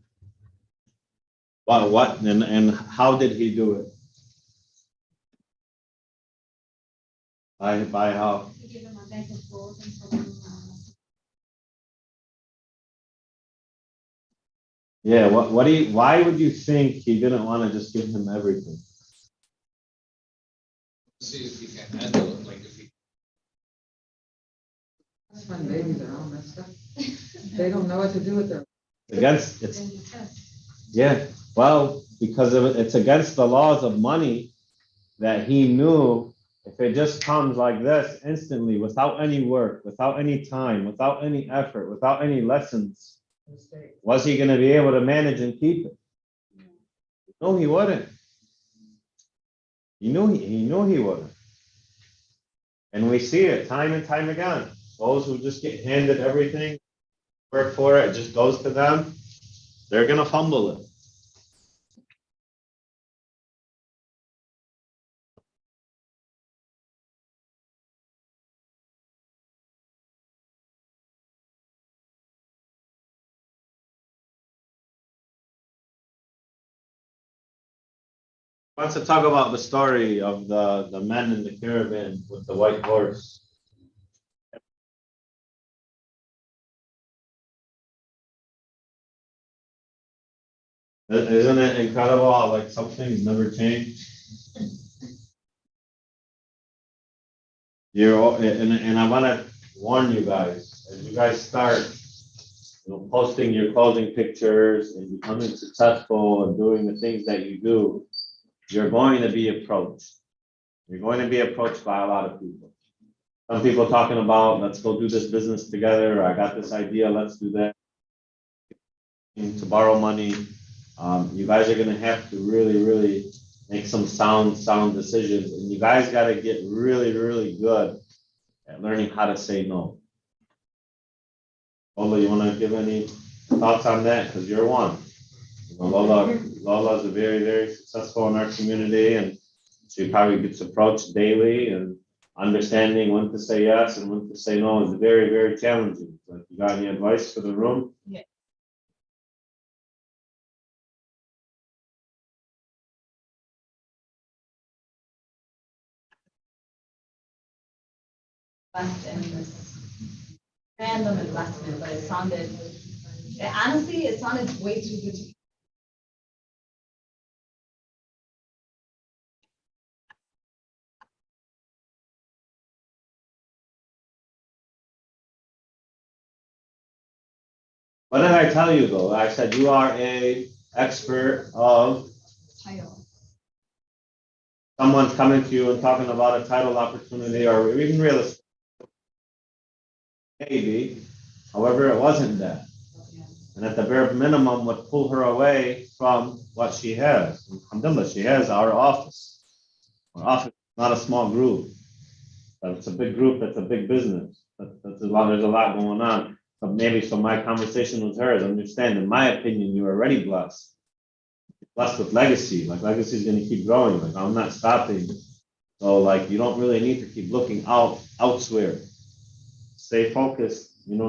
What and how did he do it? By how? To give him a bag of gold and so on. Yeah, why would you think he didn't want to just give him everything? See if he can handle it, like if he. That's when babies are all messed up. They don't know what to do with their. Yeah, well, because it's against the laws of money that he knew if it just comes like this instantly, without any work, without any time, without any effort, without any lessons, was he gonna be able to manage and keep it? No, he wouldn't. He knew he wouldn't. And we see it time and time again. Those who just get handed everything, work for it, it just goes to them, they're gonna fumble it. Wants to talk about the story of the men in the caravan with the white horse. Isn't it incredible how like some things never change? And I want to warn you guys, as you guys start, posting your clothing pictures and becoming successful and doing the things that you do, you're going to be approached. You're going to be approached by a lot of people. Some people talking about, let's go do this business together, or I got this idea, let's do that. To borrow money, you guys are gonna have to really, really make some sound decisions, and you guys gotta get really, really good at learning how to say no. Lola, you wanna give any thoughts on that? Because you're one. Lola's a very, very successful in our community, and she probably gets approached daily, and understanding when to say yes and when to say no is very, very challenging. Like, you got any advice for the room? Invest in this random investment, but honestly, it sounded way too good to be. What did I tell you though? I said you are a expert of Title. someone's coming to you and talking about a title opportunity or even real estate. Maybe, however, it wasn't that. And at the bare minimum would pull her away from what she has. Alhamdulillah, she has our office. Our office is not a small group. It's a big group, that's a big business. There's a lot going on. So maybe my conversation with her is understand, in my opinion, you're already blessed. Blessed with legacy. Like legacy is gonna keep growing. Like I'm not stopping. So like you don't really need to keep looking elsewhere. Stay focused, in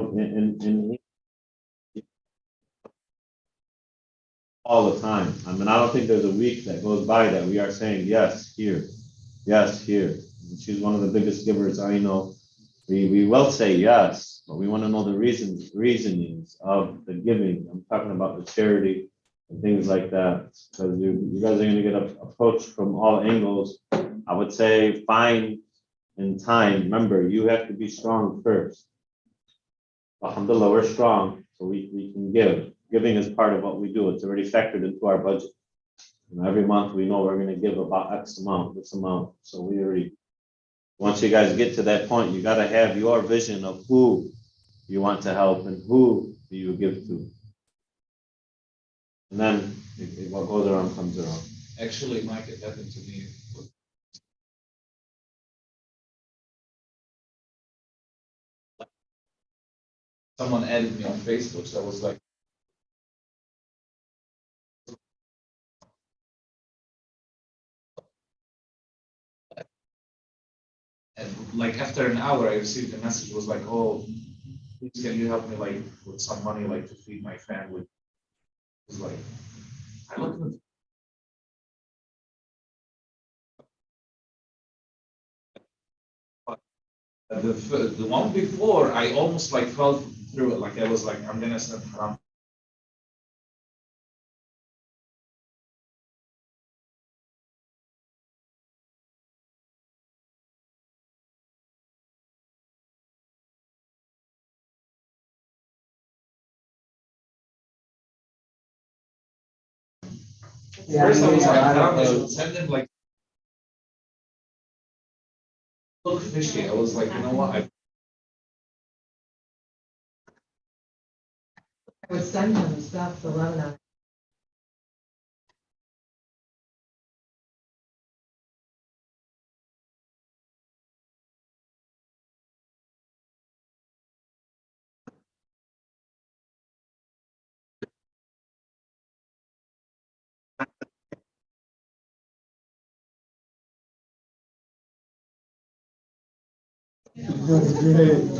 all the time. I mean, I don't think there's a week that goes by that we are saying yes here, yes here. She's one of the biggest givers I know. We will say yes, but we want to know the reasonings of the giving. I'm talking about the charity and things like that, because you guys are going to get approached from all angles. I would say find in time. Remember, you have to be strong first. Alhamdulillah, we're strong, so we can give. Giving is part of what we do. It's already factored into our budget. Every month we know we're going to give about X amount, this amount. So we already, once you guys get to that point, you got to have your vision of who you want to help and who do you give to. And then what goes around comes around. Actually, Mike, it happened to me. Someone added me on Facebook, so I was like, and like after an hour, I received a message. Was like, oh, please can you help me like with some money like to feed my family? It was like, I looked at the one before, I almost like fell through it. Like I was like, I'm gonna send haram. Yeah, First, I was like, I don't haram, I know. should send him like looked fishy. I was like, you know what? I would send him stuff to Lebanon.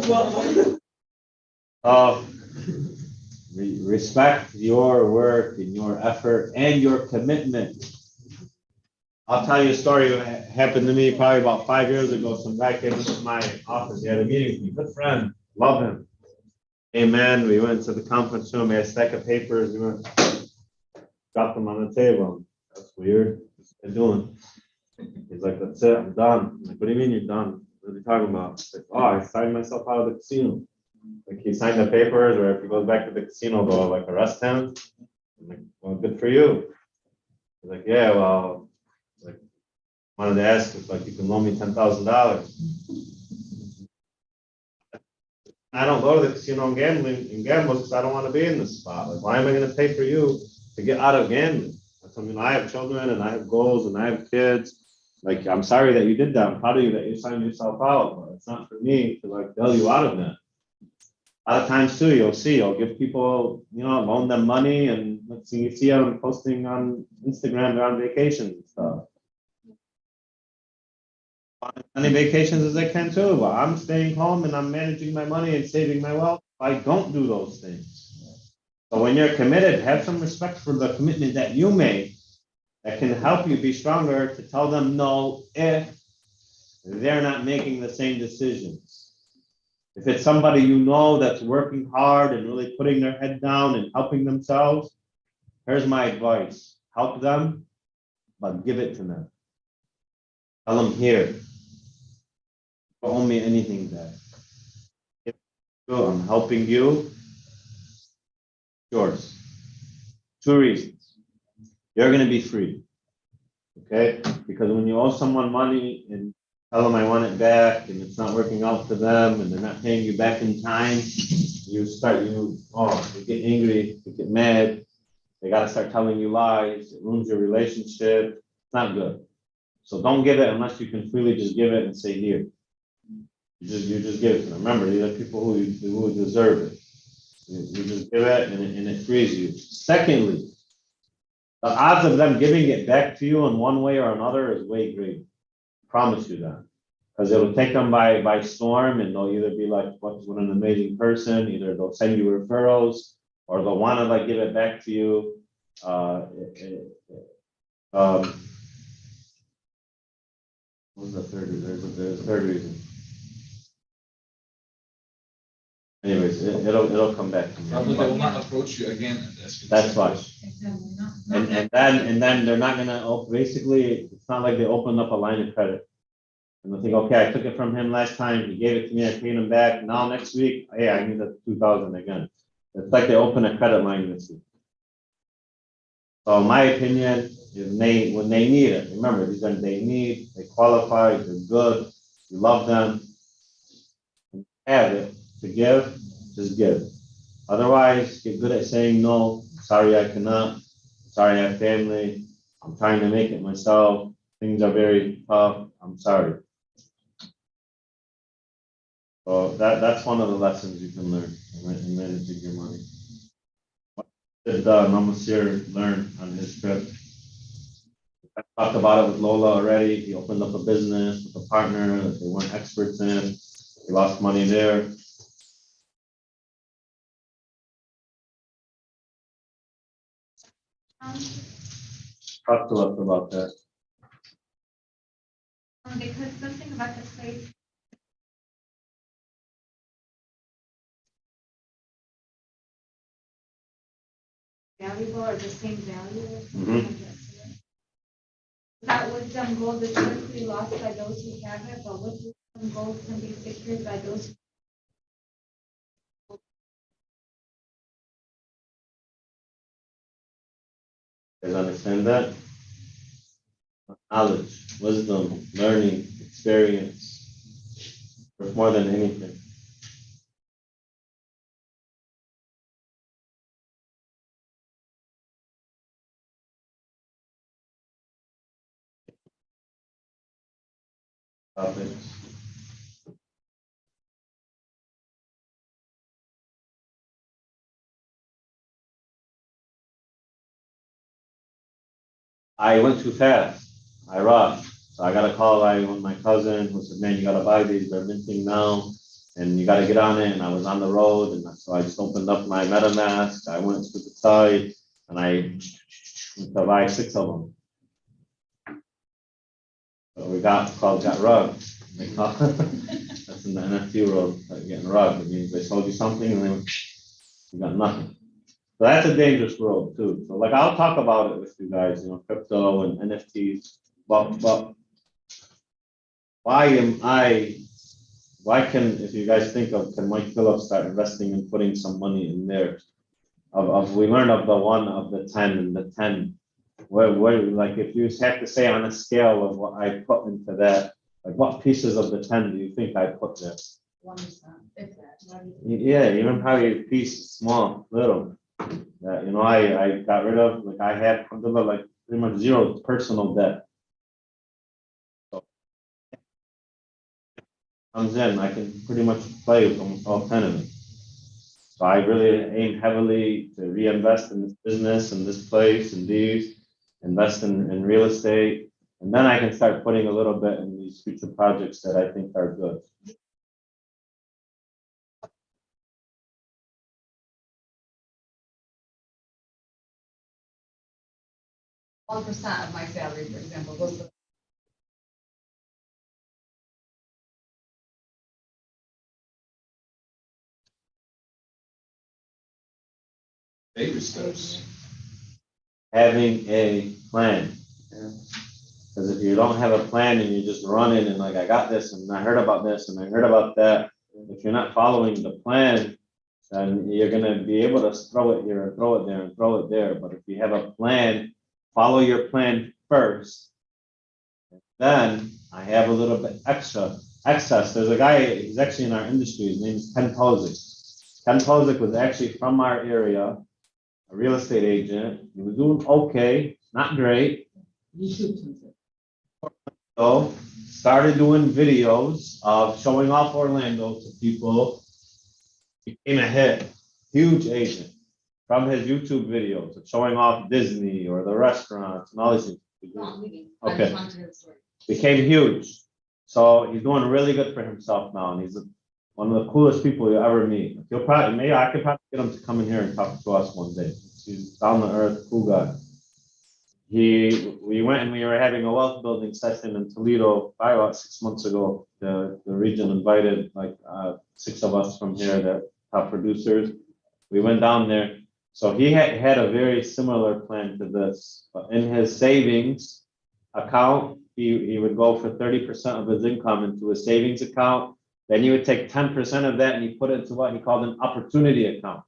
Well, Uh, respect your work and your effort and your commitment. I'll tell you a story that happened to me probably about 5 years ago. Some guy came into my office. He had a meeting with me. Good friend, love him. Hey man, we went to the conference room. He had a stack of papers. We went, dropped them on the table. That's weird. What's he doing? He's like, that's it. I'm done. I'm like, what do you mean you're done? What are you talking about? He's like, oh, I signed myself out of the casino. Like he signed the papers, or if he goes back to the casino, they'll like arrest him. I'm like, well, good for you. He's like, yeah, well, like wanted to ask if like you can loan me $10,000. I don't go to the casino and gamble because I don't want to be in this spot. Like, why am I going to pay for you to get out of gambling? I mean, I have children and I have goals and I have kids. Like, I'm sorry that you did that. I'm proud of you that you signed yourself out, but it's not for me to like bail you out of that. A lot of times too, you'll give people, loan them money, and let's see, you see them posting on Instagram, they're on vacations and stuff. On as many vacations as I can too, but I'm staying home and I'm managing my money and saving my wealth. I don't do those things. So when you're committed, have some respect for the commitment that you made that can help you be stronger to tell them no if they're not making the same decisions. If it's somebody you know that's working hard and really putting their head down and helping themselves, here's my advice. Help them, but give it to them. Tell them here. Don't owe me anything back. If I'm helping you, yours. 2 reasons. You're going to be free. Okay? Because when you owe someone money and tell them I want it back and it's not working out for them and they're not paying you back in time, you get angry, you get mad. They got to start telling you lies. It ruins your relationship. It's not good. So don't give it unless you can freely just give it and say, here. You just give it to them. Remember, these are people who deserve it. You just give it and it frees you. Secondly, the odds of them giving it back to you in one way or another is way greater. Promise you that. Because it'll take them by storm, and they'll either be like, what an amazing person, either they'll send you referrals, or they'll want to like give it back to you. What was the third reason? There's a third reason. Anyways, it'll come back to me. Probably they will not approach you again and ask you. That's fine. And then they're not gonna, basically, it's not like they opened up a line of credit. And they'll think, okay, I took it from him last time, he gave it to me, I paid him back, now next week, hey, I need that 2,000 again. It's like they open a credit line this week. So in my opinion, when they need it, remember, these are they qualify, they're good, you love them, have it to give, just give. Otherwise, get good at saying no, sorry I cannot, sorry I have family, I'm trying to make it myself, things are very tough, I'm sorry. So that's one of the lessons you can learn in managing your money. What did Mama Seer learn on his trip? I talked about it with Lola already. He opened up a business with a partner that they weren't experts in. He lost money there. Talk to us about that. Because something about the place. Valuable or the same value or something like that. That wisdom gold is quickly lost by those who have it, but wisdom gold can be secured by those who. You guys understand that? Knowledge, wisdom, learning, experience. Worth more than anything. Topics. I went too fast. I rushed. So I got a call by my cousin who said, man, you gotta buy these, they're minting now. And you gotta get on it. And I was on the road. And so I just opened up my MetaMask. I went to the site and I went to buy 6 of them. So we got rugged. They call- That's in the NFT world, like getting rugged. It means they sold you something and then you got nothing. So that's a dangerous world too. So like I'll talk about it with you guys, crypto and NFTs. But why can, if you guys think of, can Mike Phillips start investing and putting some money in there? We learned of the 1 of the 10 and the 10. Where like if you have to say on a scale of what I put into that, like what pieces of the 10 do you think I put there? 1%, if that. Yeah, even probably a piece small, little. That I got rid of, like I had like pretty much 0 personal debt. So comes in, I can pretty much play with almost all 10 of them. So I really aim heavily to reinvest in this business and this place and these, invest in real estate, and then I can start putting a little bit in these future projects that I think are good. One percent of my salary, for example, goes to. Baby steps. Having a plan. Because if you don't have a plan and you're just running and like, I got this and I heard about this and I heard about that, if you're not following the plan, then you're going to be able to throw it here and throw it there and throw it there. But if you have a plan, follow your plan first. Then I have a little bit excess. There's a guy, he's actually in our industry. His name is Ken Posick. Ken Posick was actually from our area, a real estate agent. He was doing okay, not great. So started doing videos of showing off Orlando to people. Became a hit, huge agent from his YouTube videos of showing off Disney or the restaurants and all these things. Okay. Became huge. So he's doing really good for himself now, and he's one of the coolest people you'll ever meet. Maybe I could probably get him to come in here and talk to us one day. He's down to earth, cool guy. We went and we were having a wealth building session in Toledo probably about 6 months ago. The region invited like 6 of us from here, the top producers. We went down there. So he had a very similar plan to this. But in his savings account, he would go for 30% of his income into a savings account. Then he would take 10% of that and he put it into what he called an opportunity account.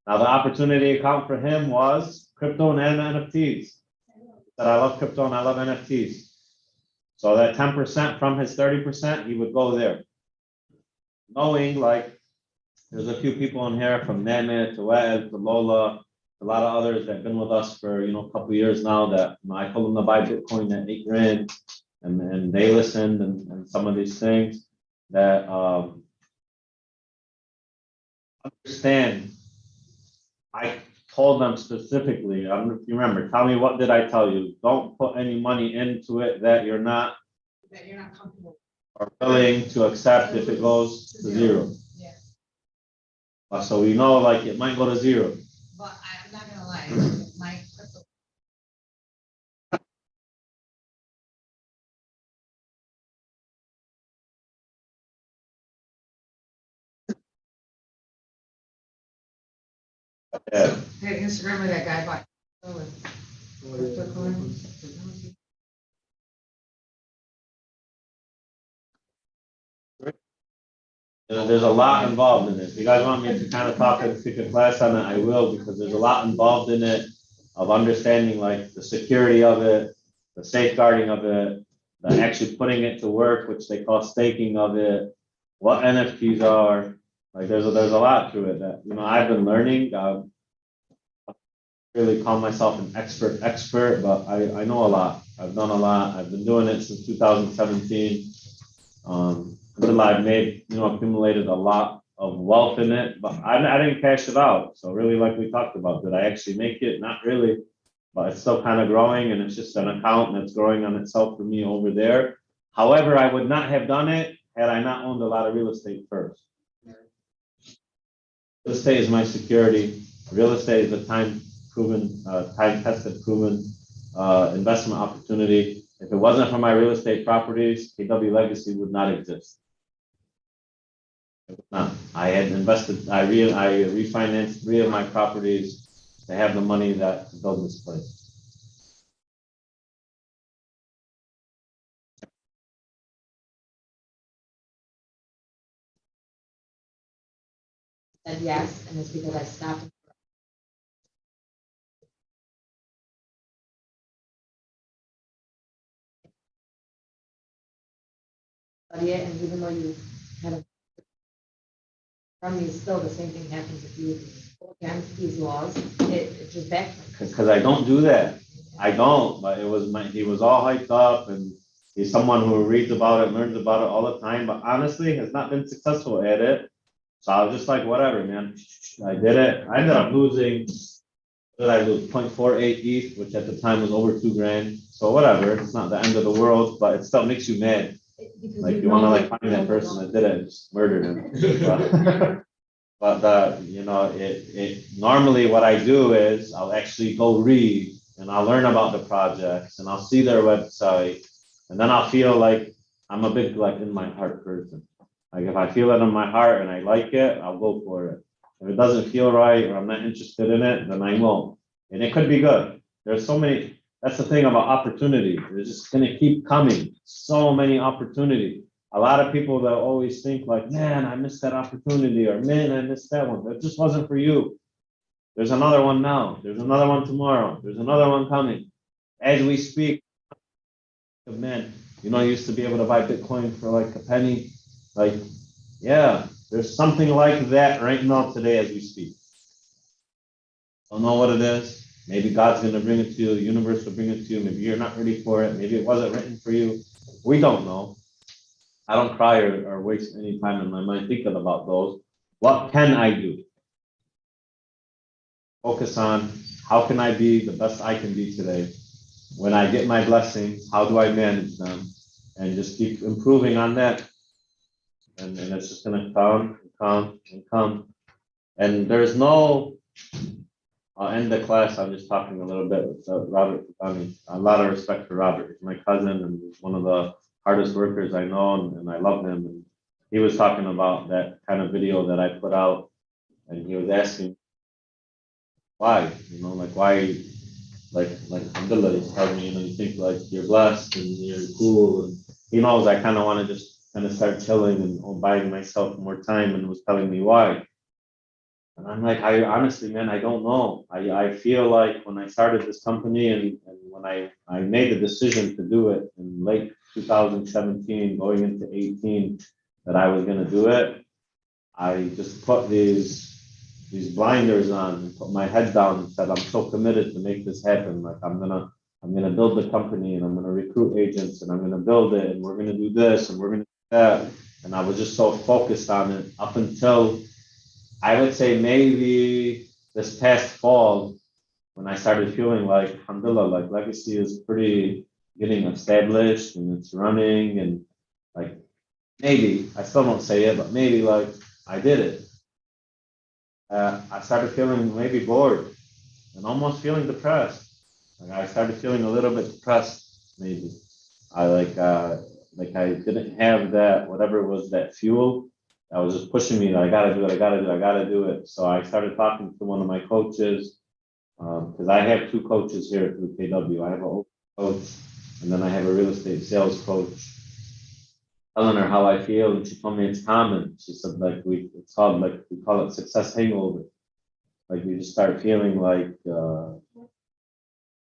Now the opportunity account for him was crypto and NFTs. That I love crypto and I love NFTs. So that 10% from his 30%, he would go there. Knowing like there's a few people in here from Nana to Ed to Lola, a lot of others that have been with us for a couple of years now that I told them to buy Bitcoin at 8 grand and they listened and some of these things that understand. I told them specifically, I don't know if you remember, tell me, what did I tell you? Don't put any money into it that you're not comfortable. or willing to accept if it goes to 0. Yeah. So we know like it might go to 0. But I'm not gonna lie, my crypto. Yeah. Hey, Instagram where that guy bought. There's a lot involved in it. If you guys want me to kind of talk and take a class on it, I will, because there's a lot involved in it of understanding like the security of it, the safeguarding of it, the actually putting it to work, which they call staking of it, what NFTs are. Like there's a lot to it that, I've been learning. Really call myself an expert, but I know a lot. I've done a lot. I've been doing it since 2017. Until I've made, accumulated a lot of wealth in it, but I didn't cash it out. So really, like we talked about, did I actually make it? Not really, but it's still kind of growing, and it's just an account that's growing on itself for me over there. However, I would not have done it had I not owned a lot of real estate first. Real estate is my security. Real estate is a time-tested, proven investment opportunity. If it wasn't for my real estate properties, KW Legacy would not exist. It would not. I had invested. I refinanced 3 of my properties to have the money to build this place. Said yes, and it's because I stopped. Study it, and even though you kind of from me, still the same thing happens if you go against these laws. It just backfires. Because I don't do that. I don't. But he was all hyped up, and he's someone who reads about it, learns about it all the time. But honestly, has not been successful at it. So I was just like, whatever, man. I did it. I ended up losing. What did I lose? 0.48 ETH, which at the time was over $2,000. So whatever. It's not the end of the world, but it still makes you mad. Like you want to find that person that did it and just murder him. But it normally what I do is I'll actually go read and I'll learn about the projects and I'll see their website, and then I'll feel like I'm a big in my heart person. Like if I feel it in my heart and I like it, I'll go for it. If it doesn't feel right or I'm not interested in it, then I won't. And it could be good. There's so many. That's the thing about opportunity. It's just going to keep coming. So many opportunities. A lot of people that always think like, man, I missed that opportunity, or man, I missed that one. That just wasn't for you. There's another one now. There's another one tomorrow. There's another one coming. As we speak, man, I used to be able to buy Bitcoin for like a penny. Like, yeah, there's something like that right now today as we speak. Don't know what it is. Maybe God's going to bring it to you. The universe will bring it to you. Maybe you're not ready for it. Maybe it wasn't written for you. We don't know. I don't cry or waste any time in my mind thinking about those. What can I do? Focus on how can I be the best I can be today? When I get my blessings, how do I manage them? And just keep improving on that. And it's just going to come and come and come. And there's no, I'll end the class. I'm just talking a little bit with Robert. A lot of respect for Robert. He's my cousin and he's one of the hardest workers I know, and I love him. And he was talking about that kind of video that I put out, and he was asking why, why, alhamdulillah, he's telling me, you think like you're blessed and you're cool, and he knows I kind of want to just kind of start chilling and buying myself more time, and was telling me why. And I'm like, I honestly, man, I don't know. I feel like when I started this company and when I made the decision to do it in late 2017, going into 18, that I was going to do it, I just put these blinders on and put my head down and said, I'm so committed to make this happen. Like I'm gonna build the company and I'm gonna recruit agents and I'm gonna build it and we're gonna do this and we're gonna do that. And I was just so focused on it up until I would say maybe this past fall, when I started feeling like, alhamdulillah, like Legacy is pretty getting established and it's running, and like maybe, I still don't say it, but maybe like I did it. I started feeling maybe bored and almost feeling depressed. Like I started feeling a little bit depressed, maybe. I didn't have that, whatever it was, that fuel. I was just pushing me that I gotta do it, I gotta do it. So I started talking to one of my coaches, because I have 2 coaches here through KW. I have a open coach, and then I have a real estate sales coach. Telling her how I feel, and she told me it's common. She said we call it success hangover. Like you just start feeling like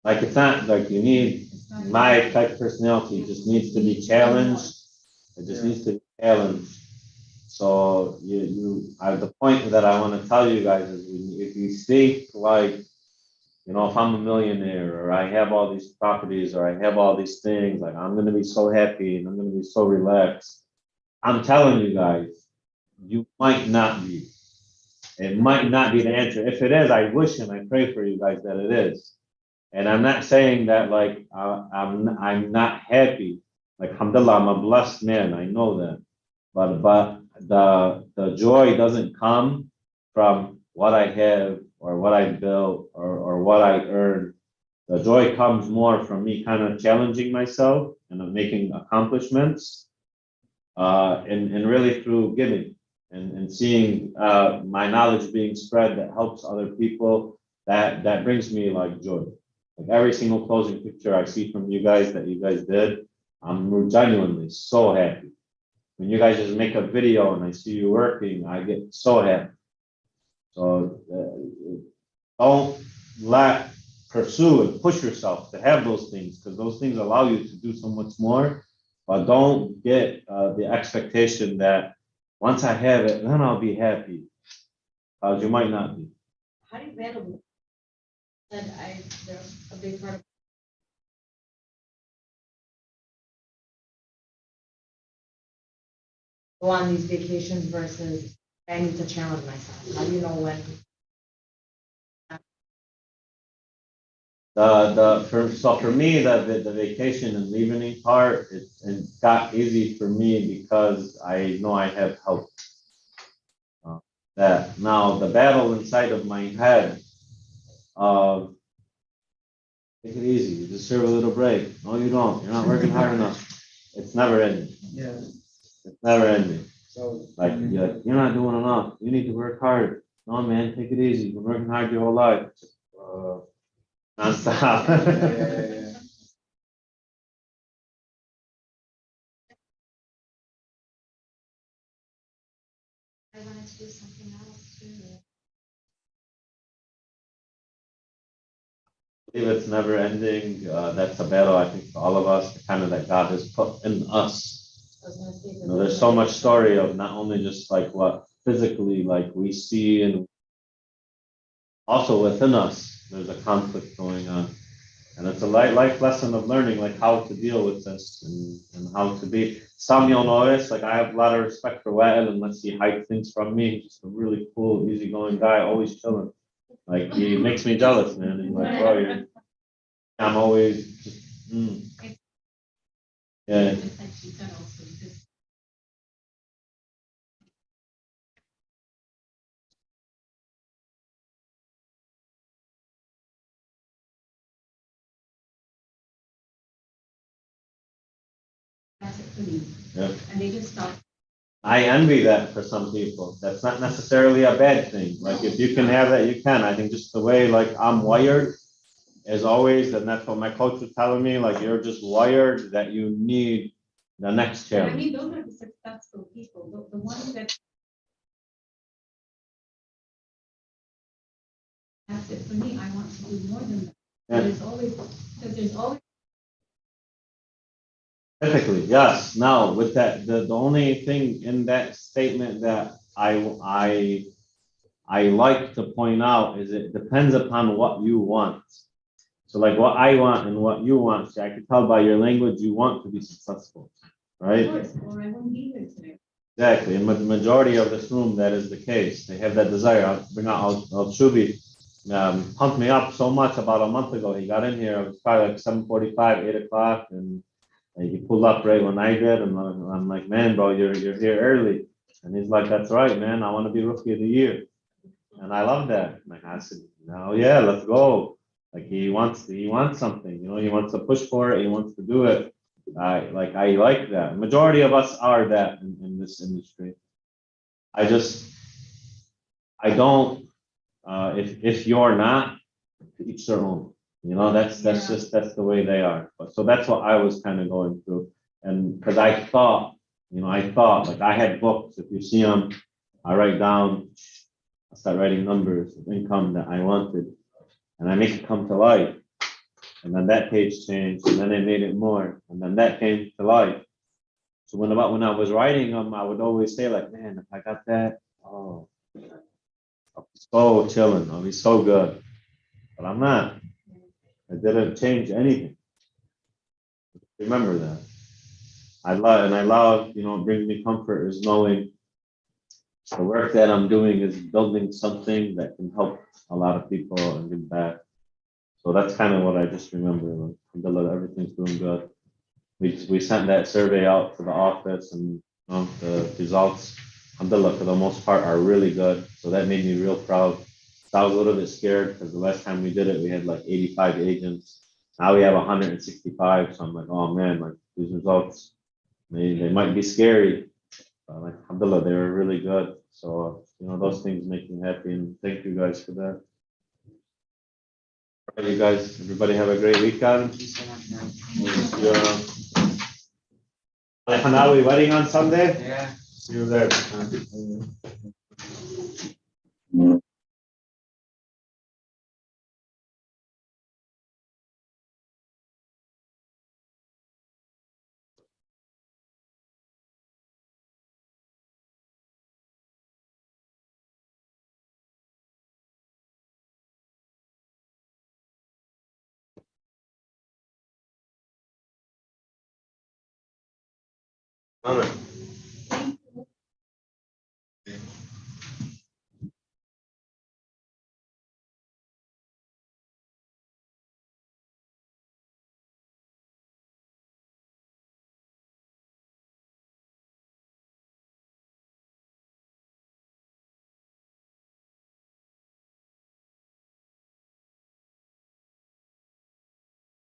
it's not like you need my type of personality just needs to be challenged. It just needs to be challenged. So the point that I want to tell you guys is if you think like, if I'm a millionaire or I have all these properties or I have all these things, like I'm gonna be so happy and I'm gonna be so relaxed. I'm telling you guys, you might not be. It might not be the answer. If it is, I wish and I pray for you guys that it is. And I'm not saying that like I'm not happy. Like alhamdulillah, I'm a blessed man. I know that. But the joy doesn't come from what I have or what I built or what I earn. The joy comes more from me kind of challenging myself and making accomplishments, and really through giving and seeing my knowledge being spread that helps other people. That brings me like joy. Like every single closing picture I see from you guys that you guys did, I'm genuinely so happy. When you guys just make a video and I see you working, I get so happy. So don't pursue and push yourself to have those things because those things allow you to do so much more. But don't get the expectation that once I have it, then I'll be happy. Because you might not be. How do you handle that? They're a big part of. Go on these vacations versus I need to challenge myself. How do you know when? For me, the vacation and leaving part, it got easy for me because I know I have help. That now the battle inside of my head of take it easy, you deserve a little break. No, you don't. You're not working hard enough. It's never ending. Yeah, It's never ending. so. Like you're not doing enough. You need to work hard. No, man, take it easy. You've been working hard your whole life. Nonstop. Yeah. I wanted to do something else too. I believe it's never ending. That's a battle I think for all of us, the kind of that God has put in us. I was gonna say, There's so much story of not only just like what physically like we see and also within us, there's a conflict going on. And it's a life lesson of learning like how to deal with this and how to be. Some you'll notice, like I have a lot of respect for Wael unless he hides things from me. He's just a really cool, easygoing guy, always chilling. Like he makes me jealous, man. He's like, bro, I'm always just, yeah. Just like she said also, because that's it for me. Yeah. And they just thought, I envy that for some people. That's not necessarily a bad thing. Like if you can have that, you can. I think just the way like I'm wired as always, and that's what my coach was telling me, like you're just wired that you need the next but I challenge. mean, those are the successful people, the ones that. That's it for me. I want to do more than that. Yeah. There's always, because there's always. Typically, yes. Now with that, the only thing in that statement that I like to point out is it depends upon what you want. So like what I want and what you want, see, I can tell by your language you want to be successful, right? Of course, or I wouldn't be here today. Exactly. And with the majority of this room, that is the case. They have that desire. I'll bring out Al-Shubi. Pumped me up so much about a month ago. He got in here, it was probably like 7:45, 8 o'clock, and he pulled up right when I did. And I'm like, man, bro, you're here early. And he's like, that's right, man. I want to be rookie of the year. And I love that. Like I said, no, yeah, let's go. Like he wants something, he wants to push for it, he wants to do it. I like that. Majority of us are that in this industry. I don't if you're not, to each their own. That's the way they are. But so that's what I was kind of going through. And because I thought like I had books, if you see them, I write down, I start writing numbers of income that I wanted, and I make it come to life. And then that page changed, and then I made it more, and then that came to life. So when I was writing them, I would always say like, man, if I got that, oh, I'll be so chilling, I'll be so good. But I'm not. I didn't change anything. Remember that. I love, you know, it brings me comfort is knowing the work that I'm doing is building something that can help a lot of people and give back. So that's kind of what I just remember. Like, alhamdulillah, everything's doing good. We sent that survey out to the office and the results, alhamdulillah, for the most part are really good. So that made me real proud. So I was a little bit scared because the last time we did it, we had like 85 agents. Now we have 165. So I'm like, oh man, like these results, they might be scary. Like, alhamdulillah, they were really good. So, you know, those things make me happy. And thank you guys for that. All right, you guys, everybody have a great weekend. Thank you so much, man. Yeah. Hanawi wedding on Sunday? Yeah. See you there.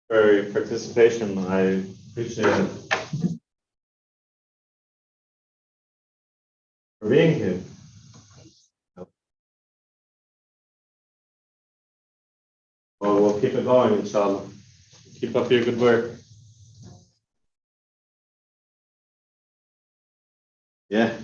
For your participation, I appreciate it. For being here. Well, we'll keep it going, inshallah. Keep up your good work. Yeah.